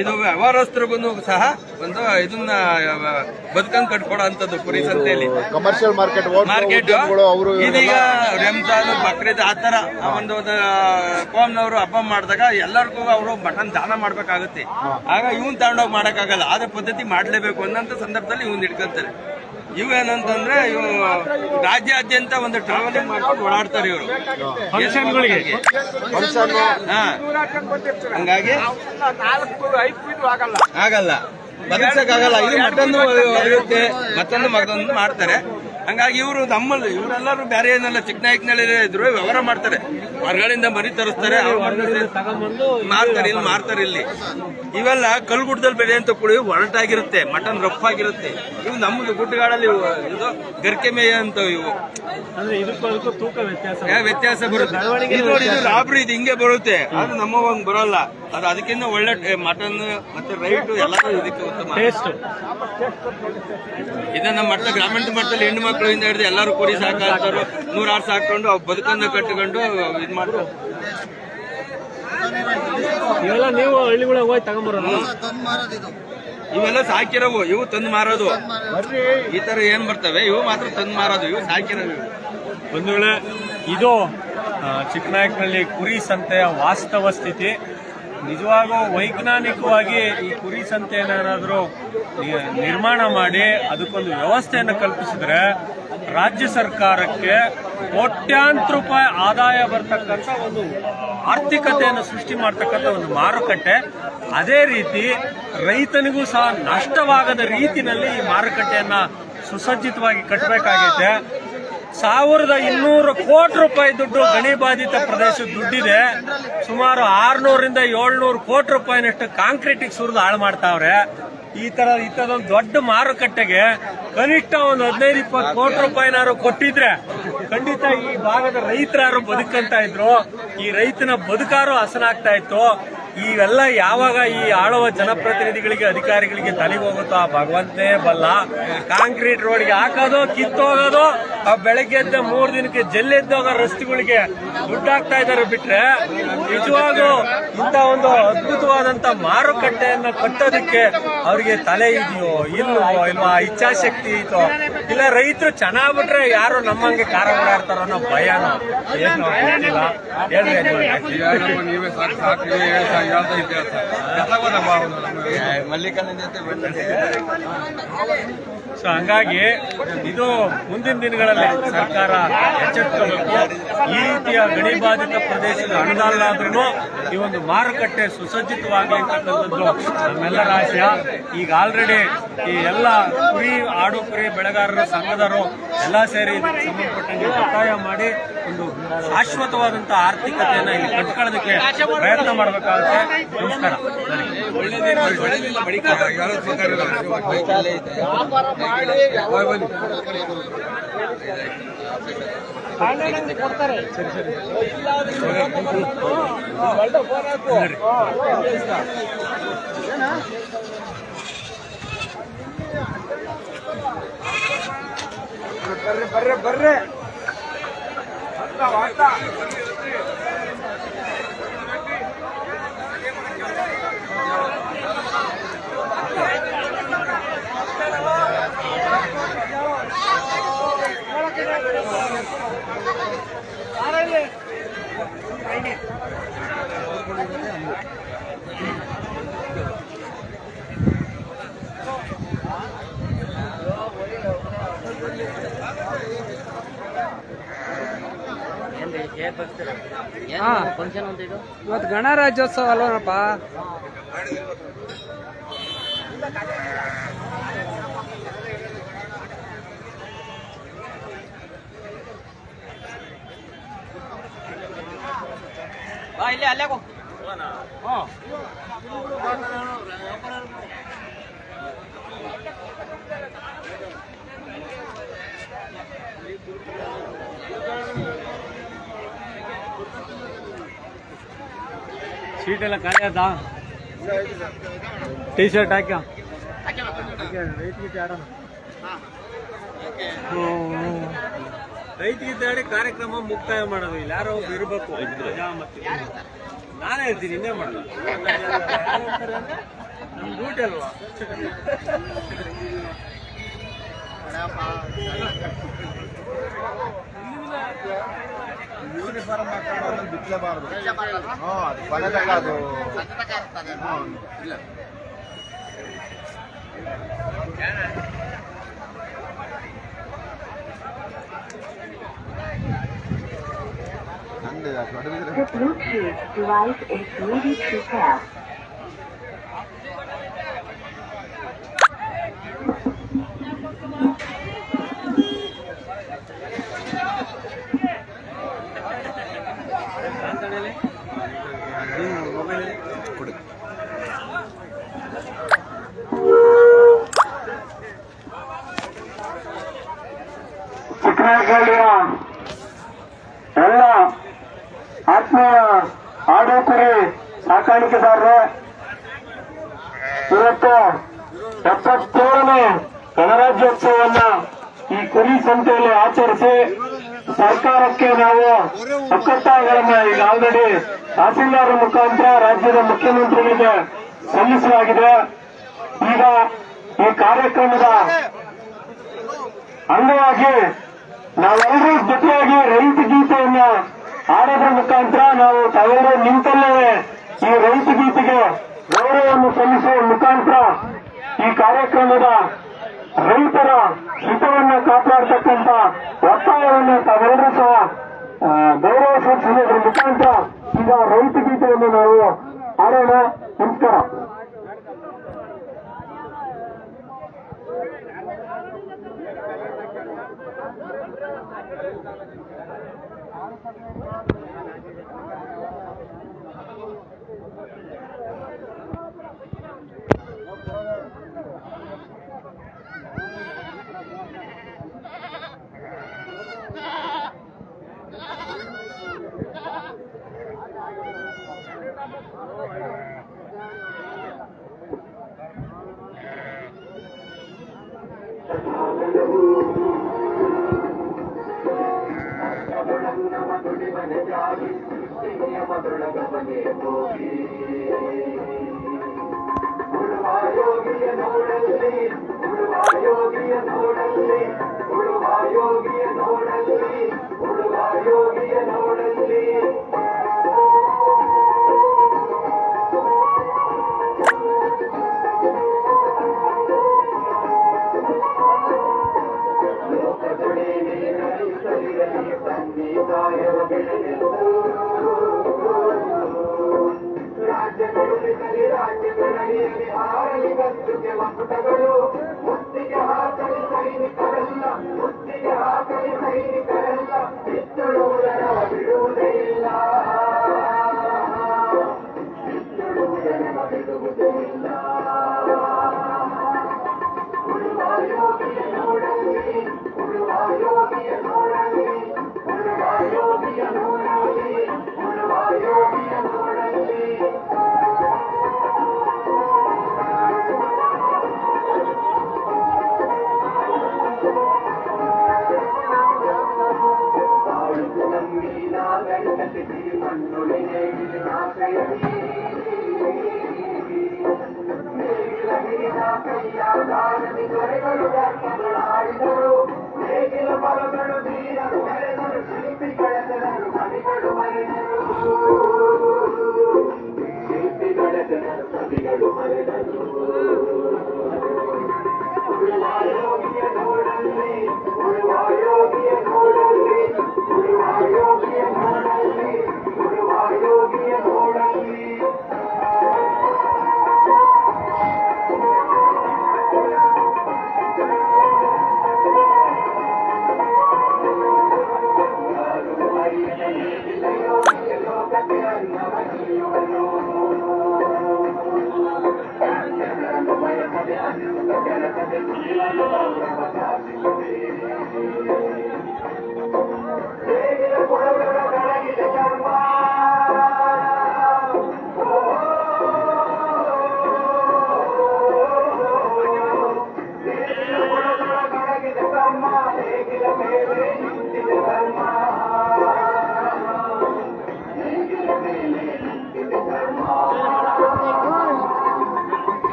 ಇದು ವ್ಯವಹಾರಸ್ಥರಿಗೂ ಸಹ ಒಂದು ಇದನ್ನ ಬದುಕಂಗ್ ಕಟ್ಕೊಡೋ ಅಂತದ್ದು ಕುರಿ ಸಂತೆಯಲ್ಲಿ. ಕಮರ್ಷಿಯಲ್ ಮಾರ್ಕೆಟ್ ಇದೀಗ ರಂಜಾನ್, ಬಕ್ರೀದ್ ಆತರ ಒಂದು ಕೋಮ್ನವರು ಹಬ್ಬ ಮಾಡಿದಾಗ ಎಲ್ಲರಿಗೂ ಅವರು ಮಟನ್ ದಾನ ಮಾಡ್ಬೇಕಾಗುತ್ತೆ. ಆಗ ಇವನ್ ತಗೊಂಡೋಗಿ ಮಾಡಕ್ಕಾಗಲ್ಲ, ಆದ ಪದ್ಧತಿ ಮಾಡ್ಲೇಬೇಕು ಅನ್ನೋಂಥ ಸಂದರ್ಭದಲ್ಲಿ ಇವನ್ ಇಟ್ಕೊತಾರೆ. ಇವೇನಂತಂದ್ರೆ ಇವು ರಾಜ್ಯಾದ್ಯಂತ ಒಂದು ಟ್ರಾವೆಲಿಂಗ್ ಮಾಡ್ಕೊಂಡು ಓಡಾಡ್ತಾರೆ ಇವರು ಫಂಕ್ಷನ್ಗಳಿಗೆ. ಹಂಗಾಗಿ ಆಗಲ್ಲ, ಬದಲಿಸಕ್ಕಾಗಲ್ಲ. ಇದು ಮತ್ತೊಂದು ಇರುತ್ತೆ, ಮತ್ತೊಂದು ಮಾಡ್ತಾರೆ. ಹಂಗಾಗಿ ಇವರು ನಮ್ಮಲ್ಲಿ ಇವರೆಲ್ಲರೂ ಬೇರೆ ಏನೆಲ್ಲ ಚಿಕ್ಕನಾಯ್ಕನಲ್ಲಿ ಇದ್ರು ವ್ಯವಹಾರ ಮಾಡ್ತಾರೆ. ಹೊರಗಡೆಯಿಂದ ಮರಿ ತರಿಸ್ತಾರೆ, ಮಾರ್ತಾರೆ ಇಲ್ಲಿ. ಇವೆಲ್ಲ ಕಲ್ಗುಡ್ಡದಲ್ಲಿ ಬೆಳೆಯಂತ ಕುಳಿ ಒರಟಾಗಿರುತ್ತೆ, ಮಟನ್ ರಫ್ ಆಗಿರುತ್ತೆ. ಇವು ನಮ್ಮದು ಗುಡ್ಡಗಾಡಲ್ಲಿ ಇದು ಗರ್ಕೆ ಮೇಯ ಅಂತ ಇವು ತೂಕ ವ್ಯತ್ಯಾಸ ಬರುತ್ತೆ. ಇದು ನೋಡಿ, ಇದು ಲಾಬ್ರಿ, ಇದು ಹಿಂಗೆ ಬರುತ್ತೆ, ಅದು ನಮ್ಮವಂಗ್ ಬರಲ್ಲ. ಅದು ಅದಕ್ಕಿಂತ ಒಳ್ಳೆ ಮಟನ್ ಮತ್ತೆ ರೈಟ್ ಎಲ್ಲ ಇದಕ್ಕೆ ಉತ್ತಮ. ಇದನ್ನ ಮಟ್ಟ ಗ್ರಾಮೀಣ ಮಟ್ಟದಲ್ಲಿ ಹೆಣ್ಣು ಮಕ್ಕಳಿಂದ ಹಿಡಿದು ಎಲ್ಲರೂ ಕುರಿ ಸಾಕಾಗ್ತಾರು, 100 ಸಾಕೊಂಡು ಅವ್ ಬದುಕನ್ನ ಕಟ್ಟಿಕೊಂಡು ಇದ್ ಮಾಡ್ತಾರೆ. ಇವೆಲ್ಲ ನೀವು ಹಳ್ಳಿಗಳ ಹೋಗಿ ತಗೊಂಬರೋದು? ಇವೆಲ್ಲ ಸಾಕಿರೋವು, ಇವು ತಂದು ಮಾರೋದು. ಈ ತರ ಏನ್ ಬರ್ತವೆ ಇವು ಮಾತ್ರ ತಂದು ಮಾರೋದು, ಇವು ಸಾಕಿರೋವು. ಒಂದು ವೇಳೆ ಇದು ಚಿಕ್ಕನಾಯ್ಕನಲ್ಲಿ ಕುರಿ ಸಂತೆಯ ವಾಸ್ತವ ಸ್ಥಿತಿ. ನಿಜವಾಗೂ ವೈಜ್ಞಾನಿಕವಾಗಿ ಈ ಕುರಿ ಸಂತೆಯನ್ನೇನಾದರೂ ನಿರ್ಮಾಣ ಮಾಡಿ ಅದಕ್ಕೊಂದು ವ್ಯವಸ್ಥೆಯನ್ನು ಕಲ್ಪಿಸಿದ್ರೆ ರಾಜ್ಯ ಸರ್ಕಾರಕ್ಕೆ ಕೋಟ್ಯಾಂತರ ರೂಪಾಯಿ ಆದಾಯ ಬರ್ತಕ್ಕಂಥ ಒಂದು ಆರ್ಥಿಕತೆಯನ್ನು ಸೃಷ್ಟಿ ಮಾಡ್ತಕ್ಕಂಥ ಒಂದು ಮಾರುಕಟ್ಟೆ ಅದೇ ರೀತಿ ರೈತನಿಗೂ ಸಹ ನಷ್ಟವಾಗದ ರೀತಿಯಲ್ಲಿ ಈ ಮಾರುಕಟ್ಟೆಯನ್ನ ಸುಸಜ್ಜಿತವಾಗಿ ಕಟ್ಟಬೇಕಾಗೈತೆ. 1200 ಕೋಟಿ ರೂಪಾಯಿ ದುಡ್ಡು ಗಣಿ ಬಾಧಿತ ಪ್ರದೇಶದ ದುಡ್ಡಿದೆ. ಸುಮಾರು 600ರಿಂದ 700 ಕೋಟಿ ರೂಪಾಯಿನಷ್ಟು ಕಾಂಕ್ರೀಟಿಗೆ ಸುರಿದು ಹಾಳು ಮಾಡ್ತಾವ್ರೆ. ಈ ತರದೊಂದು ದೊಡ್ಡ ಮಾರುಕಟ್ಟೆಗೆ ಕನಿಷ್ಠ ಒಂದು 15-20 ಕೋಟಿ ರೂಪಾಯಿನಾರು ಕೊಟ್ಟಿದ್ರೆ ಖಂಡಿತ ಈ ಭಾಗದ ರೈತರಾರು ಬದುಕಂತ ಇದ್ರು. ಈ ರೈತನ ಬದುಕಾರು ಹಸನಾಗ್ತಾ ಇತ್ತು. ಇವೆಲ್ಲ ಯಾವಾಗ ಈ ಆಳುವ ಜನಪ್ರತಿನಿಧಿಗಳಿಗೆ ಅಧಿಕಾರಿಗಳಿಗೆ ತಲೆಗೆ ಹೋಗುತ್ತೋ ಆ ಭಗವಂತನೇ ಬಲ್ಲ. ಕಾಂಕ್ರೀಟ್ ರೋಡ್ಗೆ ಹಾಕೋದು, ಕಿತ್ತೋಗೋದು, ಆ ಬೆಳಗ್ಗೆ ಎದ್ದ 3 ದಿನಕ್ಕೆ ಜಲ್ಲೆದ್ದೋಗೋ ರಸ್ತೆಗಳಿಗೆ ದುಡ್ಡು ಹಾಕ್ತಾ ಇದ್ದಾರೆ ಬಿಟ್ರೆ ನಿಜವಾಗೂ ಇಂಥ ಒಂದು ಅದ್ಭುತವಾದಂತ ಮಾರುಕಟ್ಟೆಯನ್ನ ಕಟ್ಟೋದಕ್ಕೆ ಅವ್ರಿಗೆ ತಲೆ ಇದೆಯೋ ಇಲ್ವಾ ಇಚ್ಛಾಶಕ್ತಿ ಇದೋ ಇಲ್ಲ ರೈತರು ಚೆನ್ನಾಗ್ಬಿಟ್ರೆ ಯಾರು ನಮ್ಮಂಗೆ ಕಾರ ಓಡಾಡ್ತಾರೋ ಅನ್ನೋ ಭಯನೋ ಏನೋ ಗೊತ್ತಿಲ್ಲ. ಸೊ ಹಂಗಾಗಿ ಇದು ಮುಂದಿನ ದಿನಗಳಲ್ಲಿ ಸರ್ಕಾರ ಎಚ್ಚೆತ್ತುಕೊಳ್ಳಬೇಕು. ಈ ರೀತಿಯ ಗಣಿ ಬಾಧಿತ ಪ್ರದೇಶದ ಅನುದಾನ ಆದ್ರೂ ಈ ಒಂದು ಮಾರುಕಟ್ಟೆ ಸುಸಜ್ಜಿತವಾಗಲಿ ಅಂತಕ್ಕಂಥದ್ದು ನಮ್ಮೆಲ್ಲರ ಆಶಯ. ಈಗ ಆಲ್ರೆಡಿ ಈ ಎಲ್ಲ ಆಡು ಕುರಿ ಬೆಳೆಗಾರರ ಸಂಘದವರು ಎಲ್ಲ ಸೇರಿ ಇದಕ್ಕೆ ಸಂಬಂಧಪಟ್ಟಂಗೆ ಒತ್ತಾಯ ಮಾಡಿ ಒಂದು ಶಾಶ್ವತವಾದಂತಹ ಆರ್ಥಿಕತೆಯನ್ನ ಇಲ್ಲಿ ಕಟ್ಕೊಳ್ಳೋದಕ್ಕೆ ಪ್ರಯತ್ನ ಮಾಡಬೇಕಾಗುತ್ತೆ. ನಮಸ್ಕಾರ. ಬರ್ರಿ ಇವತ್ತು ಗಣರಾಜ್ಯೋತ್ಸವ ಅಲ್ವನಪ್ಪ. ಇಲ್ಲಿ ಅಲ್ಲೇ ಸೀಟ್ ಎಲ್ಲ ಖಾಲಿ ಆದ. ಟೀ ಶರ್ಟ್ ಹಾಕ್ಯ ರೈತ ಗೀತೆ ಆಡಿ ಕಾರ್ಯಕ್ರಮ ಮುಕ್ತಾಯ ಮಾಡೋದು. ಇಲ್ಲಿ ಯಾರೋ ಒಬ್ರು ಇರ್ಬೇಕು. ನಾನೇ ಇರ್ತೀನಿ, ಇನ್ನೇ ಮಾಡೋದು ನಮ್ ಡ್ಯೂಟಿ ಅಲ್ವಾ. ಯೂನಿಫಾರ್ಮ್ ಹಾಕೊಂಡು ಬಿಚ್ಚಲೇಬಾರದು. ಅದು ಬರದಲ್ಲ ಅದು. ಇಲ್ಲ The Bluetooth device is ready to pair. ಚಿಕ್ಕನಹಳ್ಳಿಯ ಎಲ್ಲ ಆತ್ಮೀಯ ಆಡು ಕುರಿ ಸಾಕಾಣಿಕೆದಾರರು, ಇವತ್ತು 77ನೇ ಗಣರಾಜ್ಯೋತ್ಸವವನ್ನ ಈ ಕುರಿ ಸಂತೆಯಲ್ಲಿ ಆಚರಿಸಿ ಸರ್ಕಾರಕ್ಕೆ ನಾವು ಒಕ್ಕತ್ತಾಯಗಳನ್ನ ಈಗ ಆಲ್ರೆಡಿ ತಹಸೀಲ್ದಾರ್ ಮುಖಾಂತರ ರಾಜ್ಯದ ಮುಖ್ಯಮಂತ್ರಿಗಳಿಗೆ ಸಲ್ಲಿಸಲಾಗಿದೆ. ಈಗ ಈ ಕಾರ್ಯಕ್ರಮದ ಅಂಗವಾಗಿ ನಾವೆಲ್ಲರೂ ಜೊತೆಯಾಗಿ ರೈತ ಗೀತೆಯನ್ನ ಹಾಡೋದ್ರ ಮುಖಾಂತರ ನಾವು ತಾವೆಲ್ಲರೂ ನಿಂತಲ್ಲೇ ಈ ರೈತ ಗೀತೆಗೆ ಗೌರವವನ್ನು ಸಲ್ಲಿಸುವ ಮುಖಾಂತರ ಈ ಕಾರ್ಯಕ್ರಮದ ರೈತರ ಹಿತವನ್ನ ಕಾಪಾಡತಕ್ಕಂತ ಒತ್ತಾಯವನ್ನ ತಾವೆಲ್ಲರೂ ಸಹ ಗೌರವ ಸೂಚಿಸುವುದರ ಮುಖಾಂತರ ಈಗ ರೈತ ಗೀತೆಯನ್ನು ನಾವು ಆಡೋಣ. ನಮಸ್ಕಾರ.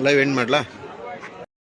ಲೈವ್ ಎಂಡ್ ಮಾಡ್ಲಾ?